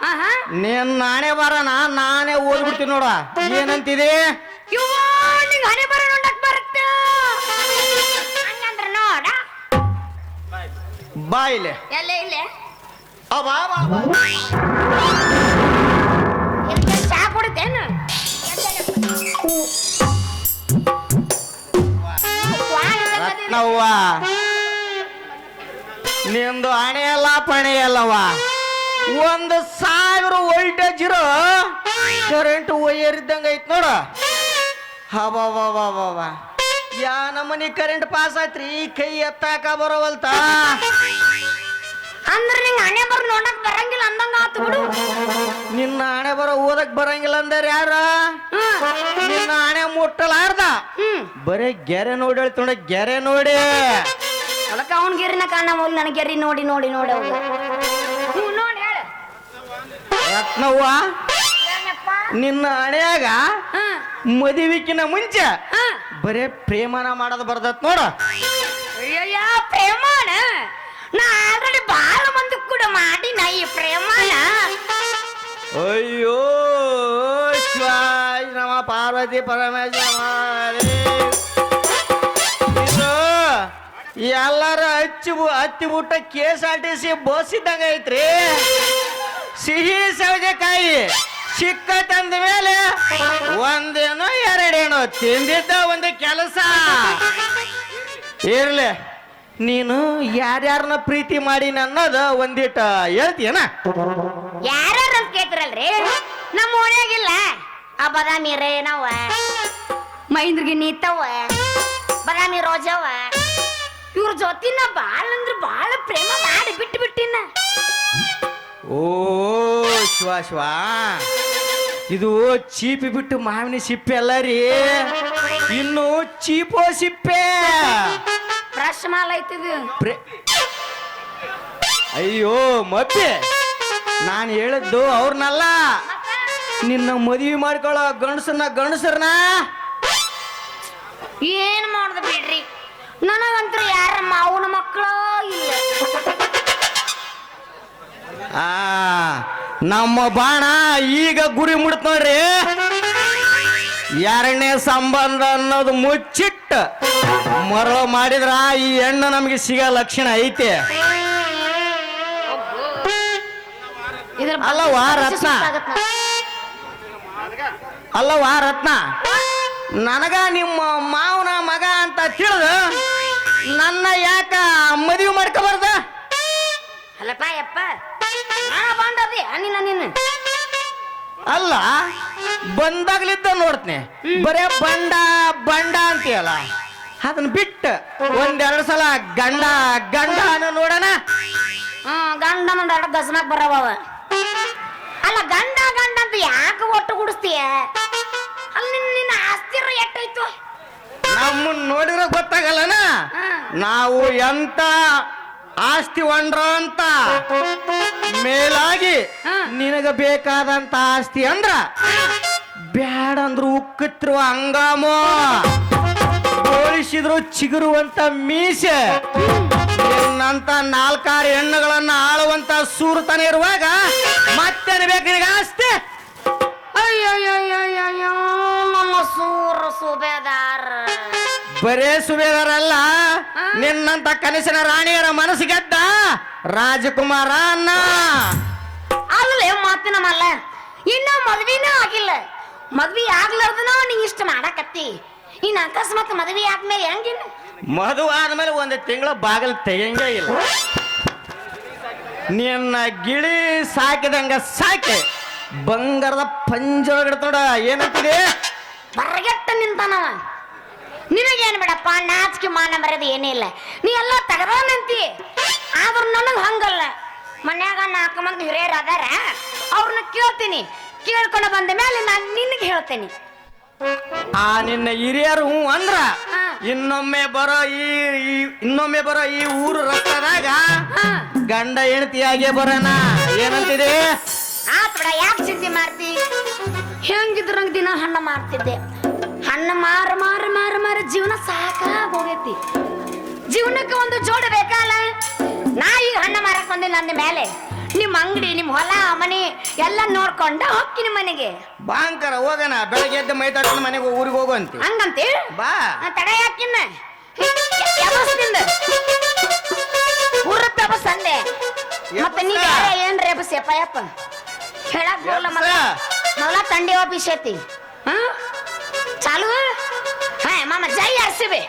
ಆಹಾ ನಿನ್ನ ಹಣೆ ಬಾರನ ನಾನೇ ಓದ್ಬಿಡ್ತೀನಿ ನೋಡ ಏನಂತಿದೆ ಇವ್ವ ನಿಂಗೆ ಹಣೆ ಬರ ನೋಡಕ್ ಬರುತ್ತ ಹಂಗಂದ್ರ ನೋಡ ಬಾ ಇಲ್ಲಿ ಎಲ್ಲ ಇಲ್ಲೇ ಬಾ ಬಾ ಬಾ. ಇದಕ್ಕೆ ಚಾ ಕುಡಿತೇನು ರತ್ನವ್ವ ನಿಂದು ಹಣೆ ಅಲ್ಲ ಪಣೆ ಅಲ್ಲವ 1000 ವೋಲ್ಟೇಜ್ ಇರೋ ಕರೆಂಟ್ ವೈಯರ್ ಇದ್ದಂಗ ಐತ್ ನೋಡ ಹಬ ಯಾ ನಮ್ಮನಿ ಕರೆಂಟ್ ಪಾಸ್ ಆಯ್ತ್ರಿ ಕೈ ಎತ್ತಾಕ ಬರೋವಲ್ತ ಅಂದ್ರೆ ನಿಂಗೆ ಹಣೆ ಬರ ನೋಡಕ್ ಬರಂಗಿಲ್ಲ ಅಂದಂಗ ಆತು ಬಿಡು ನಿನ್ನ ಹಣೆ ಬರೋ ಓದಕ್ ಬರಂಗಿಲ್ಲ ಅಂದಾರ ಯಾರ ನಿನ್ನ ಹಣೆ ಮುಟ್ಟಲಾರ್ದ ಬರೇ ಗೆರೆ ನೋಡಿ ಹೇಳ್ತೊಂಡ ಗೆರೆ ನೋಡಿ ಅದಕ್ಕೆ ಅವನ್ ಗೆರಿನ ಕಾಣ ಹೋಗ್ಲಿ ನನಗೆ ಗೆರಿ ನೋಡಿ ನೋಡಿ ನೋಡಿ ಹೋಗ ನೋಡಿ ಹೇಳ ರತ್ನವ್ವ ನಿನ್ನ ಹಣೆಯಾಗ ಮದುವಿಕಿನ ಮುಂಚೆ ಬರೇ ಪ್ರೇಮನ ಮಾಡೋದು ಬರ್ದತ್ ನೋಡ ಅಯ್ಯಯ್ಯ ಪ್ರೇಮಾನ ನಾ ಆಲ್ರೆಡಿ ಬಹಳ ಮಂದಿ ಕೂಡ ಮಾಡಿ ನಾ ಈ ಪ್ರೇಮಾನ ಅಯ್ಯೋ ಶಿವಾಯ ನಮ ಪಾರ್ವತಿ ಪರಮೇಶ್ವರ ಇದು ಎಲ್ಲಾರ ಹತ್ತಿ ಬಿಟ್ಟ KSRTC ಬಸ್ ಇದ್ದಂಗ ಐತ್ರಿ ಸಿಹಿ ಸೌಜೆಕಾಯಿ ಚಿಕ್ಕ ತಂದ ಮೇಲೆ ಒಂದೇನೋ ಎರಡೇನೋ ತಿಂದಿದ್ದ ಒಂದು ಕೆಲಸ ಇರ್ಲಿ ನೀನು ಯಾರ್ಯಾರನ್ನ ಪ್ರೀತಿ ಮಾಡಿ ಅನ್ನೋದು ಒಂದಿಟ ಹೇಳ್ತೀಯನ ಯಾರು ಅಂತ ಕೇಳ್ತಿರಲ್ರಿ ನಮ್ಮ ಓಣ್ಯಾಗಿಲ್ಲ ಆ ಬದಾಮಿ ರೇನವ ಮೈಂದ್ರಿಗೆ ನೀತವ ಬದಾಮಿ ರೋಜವ ಇವ್ರ ಜೊತಿನ ಬಾಳ ಅಂದ್ರೆ ಬಾಳ ಪ್ರೇಮ ಮಾಡಿ ಬಿಟ್ಟು ಬಿಟ್ಟಿನ ಓ ಶಿವ ಇದು ಚೀಪಿ ಬಿಟ್ಟು ಮಾವಿನ ಸಿಪ್ಪೆ ಅಲ್ಲ ರೀ ಇನ್ನು ಚೀಪೋ ಸಿಪ್ಪೆ ಫ್ರೆಶ್ ಮಾಲ್ ಐತಿದು ಅಯ್ಯೋ ಮಪ್ಪಿ ನಾನು ಹೇಳಿದ್ದು ಅವ್ರನ್ನಲ್ಲ ನಿನ್ನ ಮದುವೆ ಮಾಡ್ಕೊಳ್ಳೋ ಗಂಡಸರನ್ನ ಏನ್ ಮಾಡ್ದ ಬಿಡ್ರಿ ನನಗಂತೂ ಯಾರ ಮಾವನ ಮಕ್ಕಳ ಇಲ್ಲ ನಮ್ಮ ಬಾಣ ಈಗ ಗುರಿ ಮುಡ್ತ ನೋಡ್ರಿ ಎರಡನೇ ಸಂಬಂಧ ಅನ್ನೋದು ಮುಚ್ಚಿಟ್ಟ ಮರಳ ಮಾಡಿದ್ರ ಈ ಹೆಣ್ಣು ನಮಗೆ ಸಿಗೋ ಲಕ್ಷಣ ಐತೆ ಅಲ್ಲವಾ ರತ್ನ ನನಗ ನಿಮ್ಮ ಮಾವನ ಮಗ ಅಂತ ತಿಳಿದು ನನ್ನ ಯಾಕ ಮದುವೆ ಮಾಡ್ಕೋಬಾರ್ದ ಅಲ್ಲಪ್ಪ ಯಪ್ಪ ಬಂದದಿ ನಿನ್ನ ಅಲ್ಲ ಬಂದಾಗ್ಲಿದ್ದ ನೋಡ್ತೀನಿ ಬರೇ ಬಂಡ ಅಂತೀಯಲ್ಲ ಅದನ್ನ ಬಿಟ್ಟು 1-2 ಸಲ ಗಂಡ ನೋಡೋಣ ಗಂಡ ನೋಡಿ ಗಸನಾಕ್ ಬರವ ಅಲ್ಲ ಗಂಡ ಅಂತ ಯಾಕೆ ಒಟ್ಟು ಗುಡಿಸ್ತೀಯ ಅಲ್ಲಿ ನಿನ್ನ ಆಸ್ತಿರ ಎಟ್ಟೈತು ನಮ್ಮನ್ನ ನೋಡಿದ್ರೆ ಗೊತ್ತಾಗಲ್ಲನ ನಾವು ಎಂತ ಆಸ್ತಿ ಒಂಡ್ರ ಅಂತ ಮೇಲಾಗಿ ನಿನಗ ಬೇಕಾದಂತ ಆಸ್ತಿ ಅಂದ್ರ ಬ್ಯಾಡಂದ್ರು ಉಕ್ಕತ್ತಿರುವ ಅಂಗಾಮೋ ಹೋಲಿಸಿದ್ರು ಚಿಗುರುವಂತ ಮೀಸೆ ನಿನ್ನಂತ 4-6 ಹೆಣ್ಣುಗಳನ್ನ ಆಳುವಂತ ಸೂರತನ ಇರುವಾಗ ಮತ್ತೇನು ಬೇಕು ನಿನಗೆ ಆಸ್ತಿ ಅಯ್ಯಯ್ಯಯ್ಯಯ್ಯೋ ನಮ್ಮ ಸುಬೇದಾರ ಬರೇ ಸುಬೇದಾರಲ್ಲ ನಿನ್ನಂತ ಕನಸಿನ ರಾಣಿಯರ ಮನಸ್ಸು ಗೆದ್ದ ರಾಜಕುಮಾರ ಅನ್ನ ಅಲ್ಲೇ ಮಾತಿನ ಮಲ್ಲ ಇನ್ನು ಮದ್ವಿನೇ ಆಗಿಲ್ಲ ಮದ್ವಿ ಆಗ್ಲಾರ್ದನ ನೀ ಇಷ್ಟ ಮಾಡಕತ್ತಿ ಇನ್ನು ಅಕಸ್ಮಾತ್ ಮದ್ವಿ ಆದ್ಮೇಲೆ ಹೆಂಗಿನ ಮದುವೆ ಆದ್ಮೇಲೆ 1 ತಿಂಗಳ ಬಾಗಿಲು ತೆಗೆಯಂಗೇ ಇಲ್ಲ ನಿನ್ನ ಗಿಳಿ ಸಾಕಿದಂಗ ಸಾಕೆ ಬಂಗಾರದ ಪಂಜೊಳಗಿಡ್ತೋಡ ಏನಂತಿದೆ ಬರಗೆಟ್ಟ ನಿಂತಾನವ. ನಿನಗೇನು ಬಿಡಪ್ಪ, ನಾಚಿಕೆ ಮಾನ ಮರ್ಯಾದೆ ಏನಿಲ್ಲ, ನೀ ಎಲ್ಲ ತೆಗದಾನಂತಿ. ಆದ್ರೂ ನನಗೆ ಹಂಗಲ್ಲ. ಮನ್ಯಾಗ 4 ಮಂದಿ ಹಿರಿಯರು ಅದಾರ, ಅವ್ರನ್ನ ಕೇಳ್ತೀನಿ. ಕೇಳ್ಕೊಂಡು ಬಂದ ಮೇಲೆ ನಾನು ನಿನಗೆ ಹೇಳ್ತೇನೆ. ಆ ನಿನ್ನ ಹಿರಿಯರು ಹ್ಞೂ ಅಂದ್ರ ಹಾ. ಇನ್ನೊಮ್ಮೆ ಬರೋ ಈ ಊರು ರಸ್ತೆದಾಗ ಹಾ. ಗಂಡ ಹೆಂಡತಿಯಾಗೆ ಬರೋಣ ಏನಂತಿದೆ ಆತ್ ಬಿಡ, ಯಾಕೆ ಚಿಂತೆ ಮಾಡ್ತಿ? ಹೆಂಗಿದ್ರಂಗ ದಿನ ಹಣ್ಣು ಮಾರ್ತಿದ್ದೆ. ಹಣ್ಣು ಮಾರ ಜೀವನ ಸಾಕಾಗೋಗೈತಿ. ಜೀವನಕ್ಕೆ ಒಂದು ಜೋಡಿ ಬೇಕಲ್ಲ. ನಾ ಈಗ ಹಣ್ಣು ಮಾರಕ್ ಬಂದಿಲ್ಲ ಅಂದ ಮೇಲೆ ನಿಮ್ಮ ಅಂಗಡಿ, ನಿಮ್ಮ ಹೊಲ ಮನೆ ಎಲ್ಲ ನೋಡ್ಕೊಂಡು ಹೋಗ್ತೀನಿ ಮನೆಗೆ. ಬಾಂಕರ ಹೋಗೋಣ, ಬೆಳಗ್ಗೆ ಎದ್ದು ಮೈ ತಗೊಂಡು ಮನೆಗೆ ಊರಿಗೆ ಹೋಗುವಂತೆ ಹಂಗಂತಿ ಬಾ. ತಡ ಯಾಕಿನ್ನ ಯಾವಸ್ತಿಂದ ಊರ ತಬಸ್ ಅಂದೆ. ಮತ್ತೆ ನೀ ಬೇರೆ ಏನ್ ರೇಬಸ್ಯಪ್ಪ ಯಪ್ಪ ಹೇಳಕ್ ಬರಲ್ಲ. ಮೊದಲ ತಂಡಿ ಆಫೀಸ್ ಐತಿ. ಹಾ ಚಾಲು. ಹಾ ಮಾಮ ಜೈ ಆರ್ಸಿಬಿ.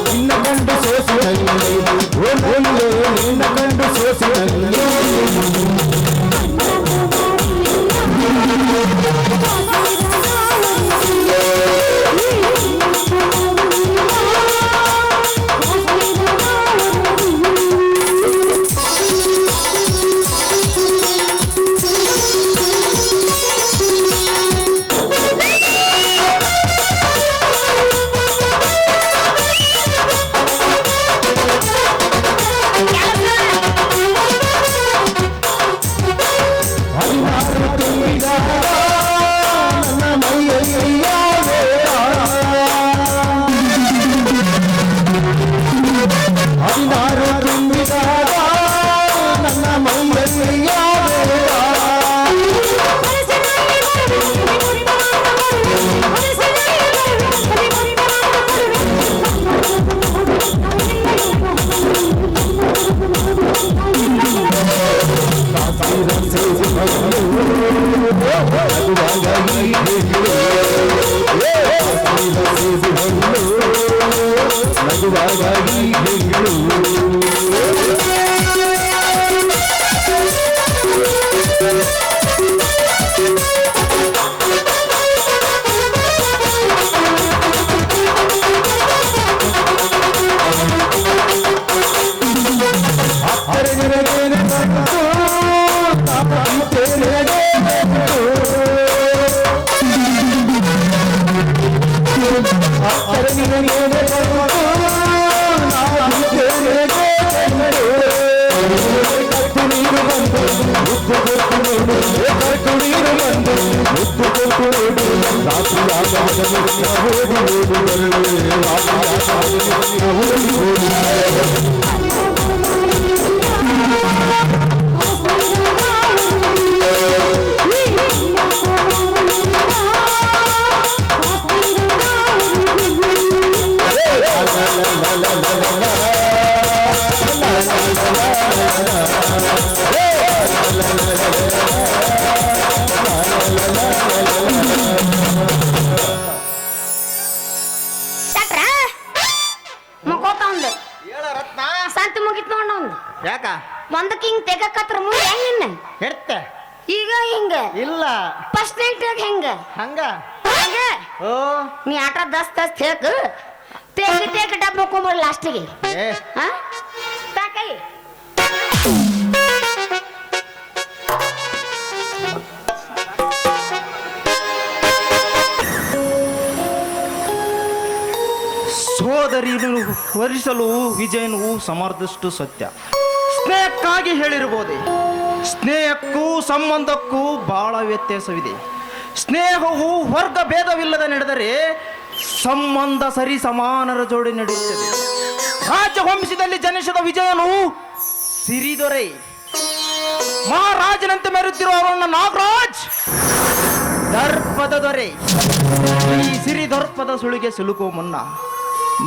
ನಿನ್ನ ಕಂಡು ಸೋಸಿನಲ್ಲಿ ನಿನ್ನ ಕಂಡು ಸೋಸಿನಲ್ಲಿ ಸಂತ ಮುಗಿತ್ ನೋಡ ಒಂದು ಯಾಕ ಒಂದಕ್ಕೆ ಹಿಂಗ್ ತೆಗಕತ್ರ ಮುಂದೆ ಹೆಂಗ ಹೆಡ್ತೆ ಈಗ ಹಿಂಗ ಇಲ್ಲ ಫಸ್ಟ್ ನೈಟ್ ಹೆಂಗ ಹಂಗ ಹಂಗ ಓ ನೀ ಆಟ ದಸ್ ತೇಕ್ ತೇಕ್ ಡಬ್ಬ ಹಾಕೊಂಬರ್ ಲಾಸ್ಟಿಗೆ ಏ ಹಾ ತಾಕೈ ಸೋದರಿಯನ್ನು ವರಿಸಲು ವಿಜಯನು ಸಮರ್ಥಷ್ಟು ಸತ್ಯ. ಸ್ನೇಹಕ್ಕಾಗಿ ಹೇಳಿರಬಹುದೇ, ಸ್ನೇಹಕ್ಕೂ ಸಂಬಂಧಕ್ಕೂ ಬಹಳ ವ್ಯತ್ಯಾಸವಿದೆ. ಸ್ನೇಹವು ವರ್ಗ ಭೇದವಿಲ್ಲದ ನಡೆದರೆ ಸಂಬಂಧ ಸರಿ ಸಮಾನರ ಜೋಡಿ ನಡೆಯುತ್ತದೆ. ರಾಜವಂಶದಲ್ಲಿ ಜನಿಸಿದ ವಿಜಯನು ಸಿರಿದೊರೆ. ಮಹಾರಾಜನಂತೆ ಮೆರೆಯುತ್ತಿರುವ ಅವರನ್ನ ನಾಗರಾಜ್ ದರ್ಪದ ದೊರೆ. ಈ ಸಿರಿ ದರ್ಪದ ಸುಳಿಗೆ ಸಿಲುಕುವ ಮುನ್ನ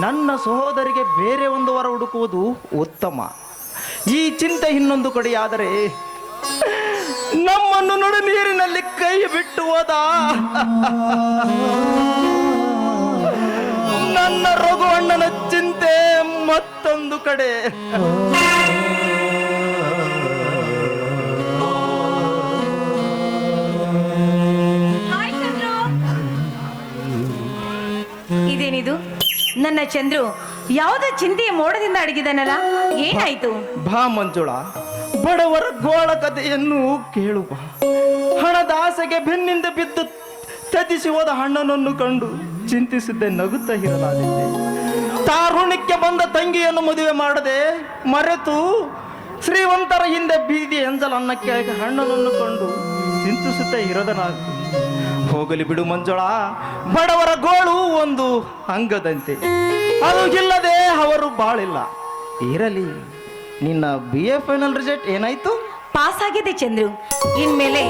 ನನ್ನ ಸಹೋದರಿಗೆ ಬೇರೆ ಒಂದು ವರ ಹುಡುಕುವುದು ಉತ್ತಮ. ಈ ಚಿಂತೆ ಇನ್ನೊಂದು ಕಡೆಯಾದರೆ ನಮ್ಮನ್ನು ನಡು ನೀರಿನಲ್ಲಿ ಕೈ ಬಿಟ್ಟು ಹೋದ ನನ್ನ ರಘುವಣ್ಣನ ಚಿಂತೆ ಮತ್ತೊಂದು ಕಡೆ. ಇದೇನಿದು ನನ್ನ ಚಂದ್ರು ಯಾವುದೋ ಚಿಂತೆಯ ಮೋಡದಿಂದ ಅಡಗಿದನಲ್ಲ, ಏನಾಯ್ತು? ಬಾ ಮಂಜುಳ, ಬಡವರ ಗೋಳ ಕಥೆಯನ್ನು ಕೇಳು ಬಾ. ಹಣದ ಆಸೆಗೆ ಬೆನ್ನಿಂದ ಬಿದ್ದು ತ್ಯಜಿಸಿ ಹೋದ ಅಣ್ಣನನ್ನು ಕಂಡು ಚಿಂತಿಸಿದ್ದೆ, ನಗುತ್ತಾ ಇರಲಾಗಿದ್ದೆ. ತಾರುಣ್ಯಕ್ಕೆ ಬಂದ ತಂಗಿಯನ್ನು ಮದುವೆ ಮಾಡದೆ ಮರೆತು ಶ್ರೀಮಂತರ ಹಿಂದೆ ಬೀದಿ ಎಂಜಲನ್ನಕ್ಕೆ ಅಣ್ಣನನ್ನು ಕಂಡು ಚಿಂತಿಸುತ್ತಾ ಇರದನಾಗ. ಹೋಗಲಿ ಬಿಡು ಮಂಜುಳ, ಬಡವರ ಗೋಳು ಒಂದು ಅಂಗದಂತೆ, ಅದು ಇಲ್ಲದೆ ಅವರು ಬಾಳಿಲ್ಲ. ಇರಲಿ, ನಿನ್ನ BA ಫೈನಲ್ ರಿಸಲ್ಟ್ ಏನಾಯ್ತು? ಪಾಸ್ ಆಗಿದೆ ಚಂದ್ರು. ಇನ್ಮೇಲೆ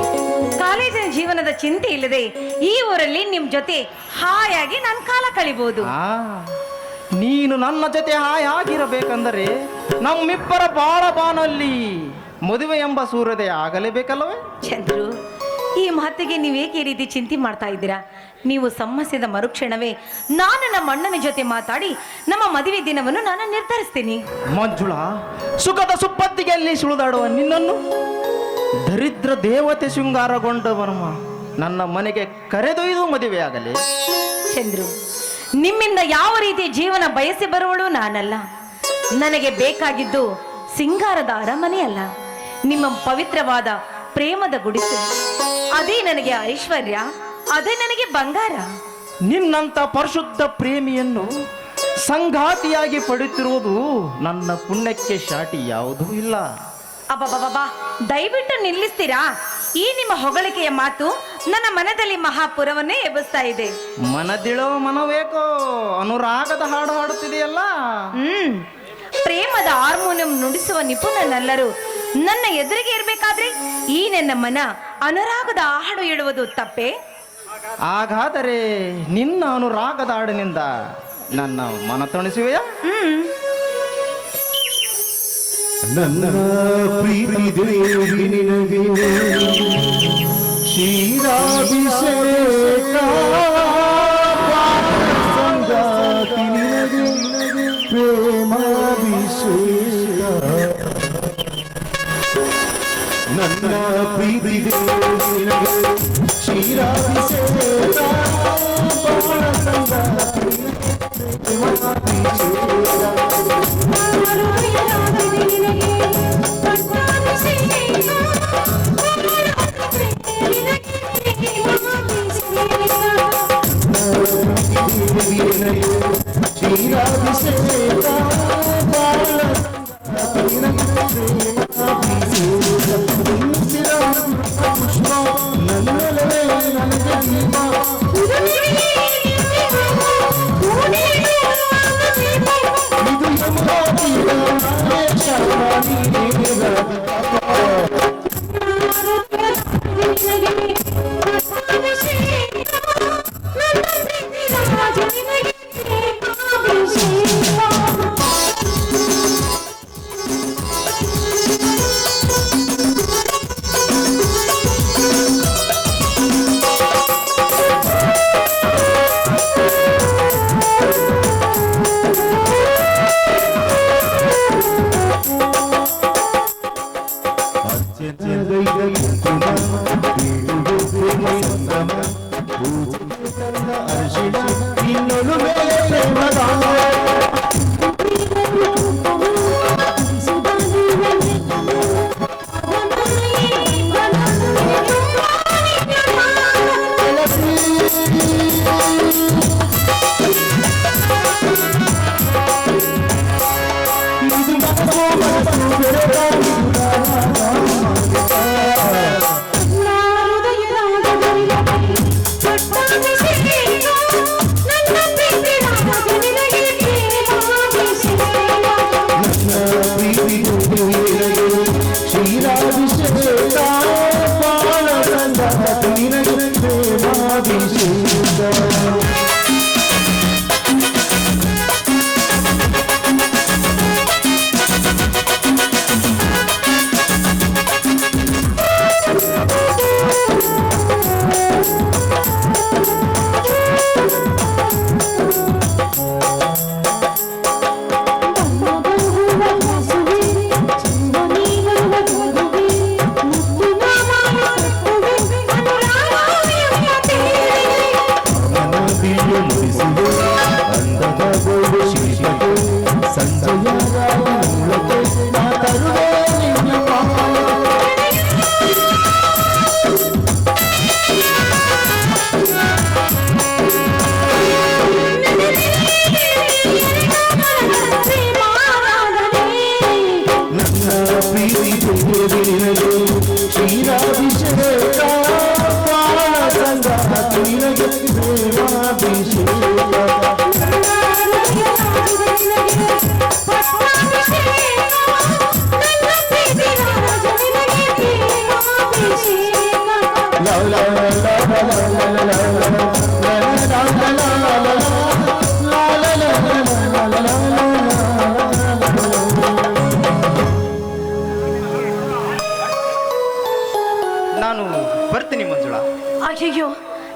ಕಾಲೇಜಿನ ಜೀವನದ ಚಿಂತೆ ಇಲ್ಲದೆ ಈ ಊರಲ್ಲಿ ನಿಮ್ ಜೊತೆ ಹಾಯಾಗಿ ನಾನು ಕಾಲ ಕಳಿಬಹುದು. ನೀನು ನನ್ನ ಜೊತೆ ಹಾಯಾಗಿರಬೇಕಂದರೆ ನಮ್ಮಿಬ್ಬರ ಬಾಳ ಬಾನಲ್ಲಿ ಮದುವೆ ಎಂಬ ಸೂರ್ಯೋದಯ ಆಗಲೇಬೇಕಲ್ಲವೇ? ಚಂದ್ರು, ಈ ಮಾತಿಗೆ ನೀವೇಕೆ ಈ ರೀತಿ ಚಿಂತೆ ಮಾಡ್ತಾ ಇದ್ದೀರಾ? ನೀವು ಸಮ್ಮತಿಸಿದ ಮರುಕ್ಷಣವೇ ನಾನು ನಮ್ಮ ಅಣ್ಣನ ಜೊತೆ ಮಾತಾಡಿ ನಮ್ಮ ಮದುವೆ ದಿನವನ್ನು ನಾನು ನಿರ್ಧರಿಸ್ತೀನಿ. ಮಂಜುಳ, ಸುಖದ ಸುಪ್ಪತ್ತಿಗೆಯಲ್ಲಿ ಸುಳಿದಾಡುವ ನಿನ್ನನ್ನು ದರಿದ್ರ ದೇವತೆ ಶೃಂಗಾರಗೊಂಡವರ್ಮ ನನ್ನ ಮನೆಗೆ ಕರೆದೊಯ್ದು ಮದುವೆಯಾಗಲಿ. ಚಂದ್ರು, ನಿಮ್ಮಿಂದ ಯಾವ ರೀತಿ ಜೀವನ ಬಯಸಿ ಬರುವಳು ನಾನಲ್ಲ. ನನಗೆ ಬೇಕಾಗಿದ್ದು ಸಿಂಗಾರದ ಅರಮನೆ ಅಲ್ಲ, ನಿಮ್ಮ ಪವಿತ್ರವಾದ ಪ್ರೇಮದ ಗುಡಿಸಲು. ಅದೇ ನನಗೆ ಐಶ್ವರ್ಯ, ಅದೇ ನನಗೆ ಬಂಗಾರ. ನಿನ್ನಂತ ಪರಿಶುದ್ಧ ಪ್ರೇಮಿಯನ್ನು ಸಂಗಾತಿಯಾಗಿ ಪಡೆಯುತ್ತಿರುವುದು ನನ್ನ ಪುಣ್ಯಕ್ಕೆ ಶಾಟಿ ಯಾವುದೂ ಇಲ್ಲ. ಅಬ್ಬಬ್ಬಬ್ಬಾ, ದಯವಿಟ್ಟು ನಿಲ್ಲಿಸ್ತೀರಾ? ಈ ನಿಮ್ಮ ಹೊಗಳಿಕೆಯ ಮಾತು ನನ್ನ ಮನದಲ್ಲಿ ಮಹಾಪುರವನ್ನೇ ಎಬ್ಬಿಸ್ತಾ ಇದೆ. ಮನದಿಳೋ ಮನವೇಕೋ ಅನುರಾಗದ ಹಾಡು ಹಾಡುತ್ತಿದೆಯಲ್ಲ. ಪ್ರೇಮದ ಹಾರ್ಮೋನಿಯಂ ನುಡಿಸುವ ನಿಪುಣನೆಲ್ಲರೂ ನನ್ನ ಎದುರಿಗೆ ಇರಬೇಕಾದ್ರೆ ಈ ನನ್ನ ಮನ ಅನುರಾಗದ ಹಾಡು ಹೇಳುವುದು ತಪ್ಪೇ? ಹಾಗಾದರೆ ನಿನ್ನ ಅನುರಾಗದ ಹಾಡಿನಿಂದ ನನ್ನ ಮನ ತಣಿಸುವೆಯಾ? ನನ್ನ ಪ್ರೀತಿ ದೇವಿ ನಿನಗೆ ಕ್ಷೀರಾಭಿಷೇಕ ಸಂಗಾತಿ ನಿನಗೆ ಪ್ರೇಮಾಭಿಷೇಕ. ನನ್ನ ಪ್ರೀತಿ ದೇವಿ ನಿನಗೆ ಕ್ಷೀರಾಭಿಷೇಕ ಸಂಗಾತಿ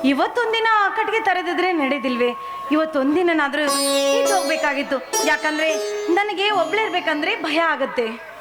ಇವತ್ತೊಂದಿನ ಕಟ್ಟಿಗೆ ತರೆದಿದ್ರೆ ನಡೆದಿಲ್ವೇ? ಇವತ್ತೊಂದಿನಾದ್ರೂ ಇದ್ದು ಹೋಗ್ಬೇಕಾಗಿತ್ತು. ಯಾಕಂದ್ರೆ ನನಗೆ ಒಬ್ಳೇ ಇರ್ಬೇಕಂದ್ರೆ ಭಯ ಆಗತ್ತೆ.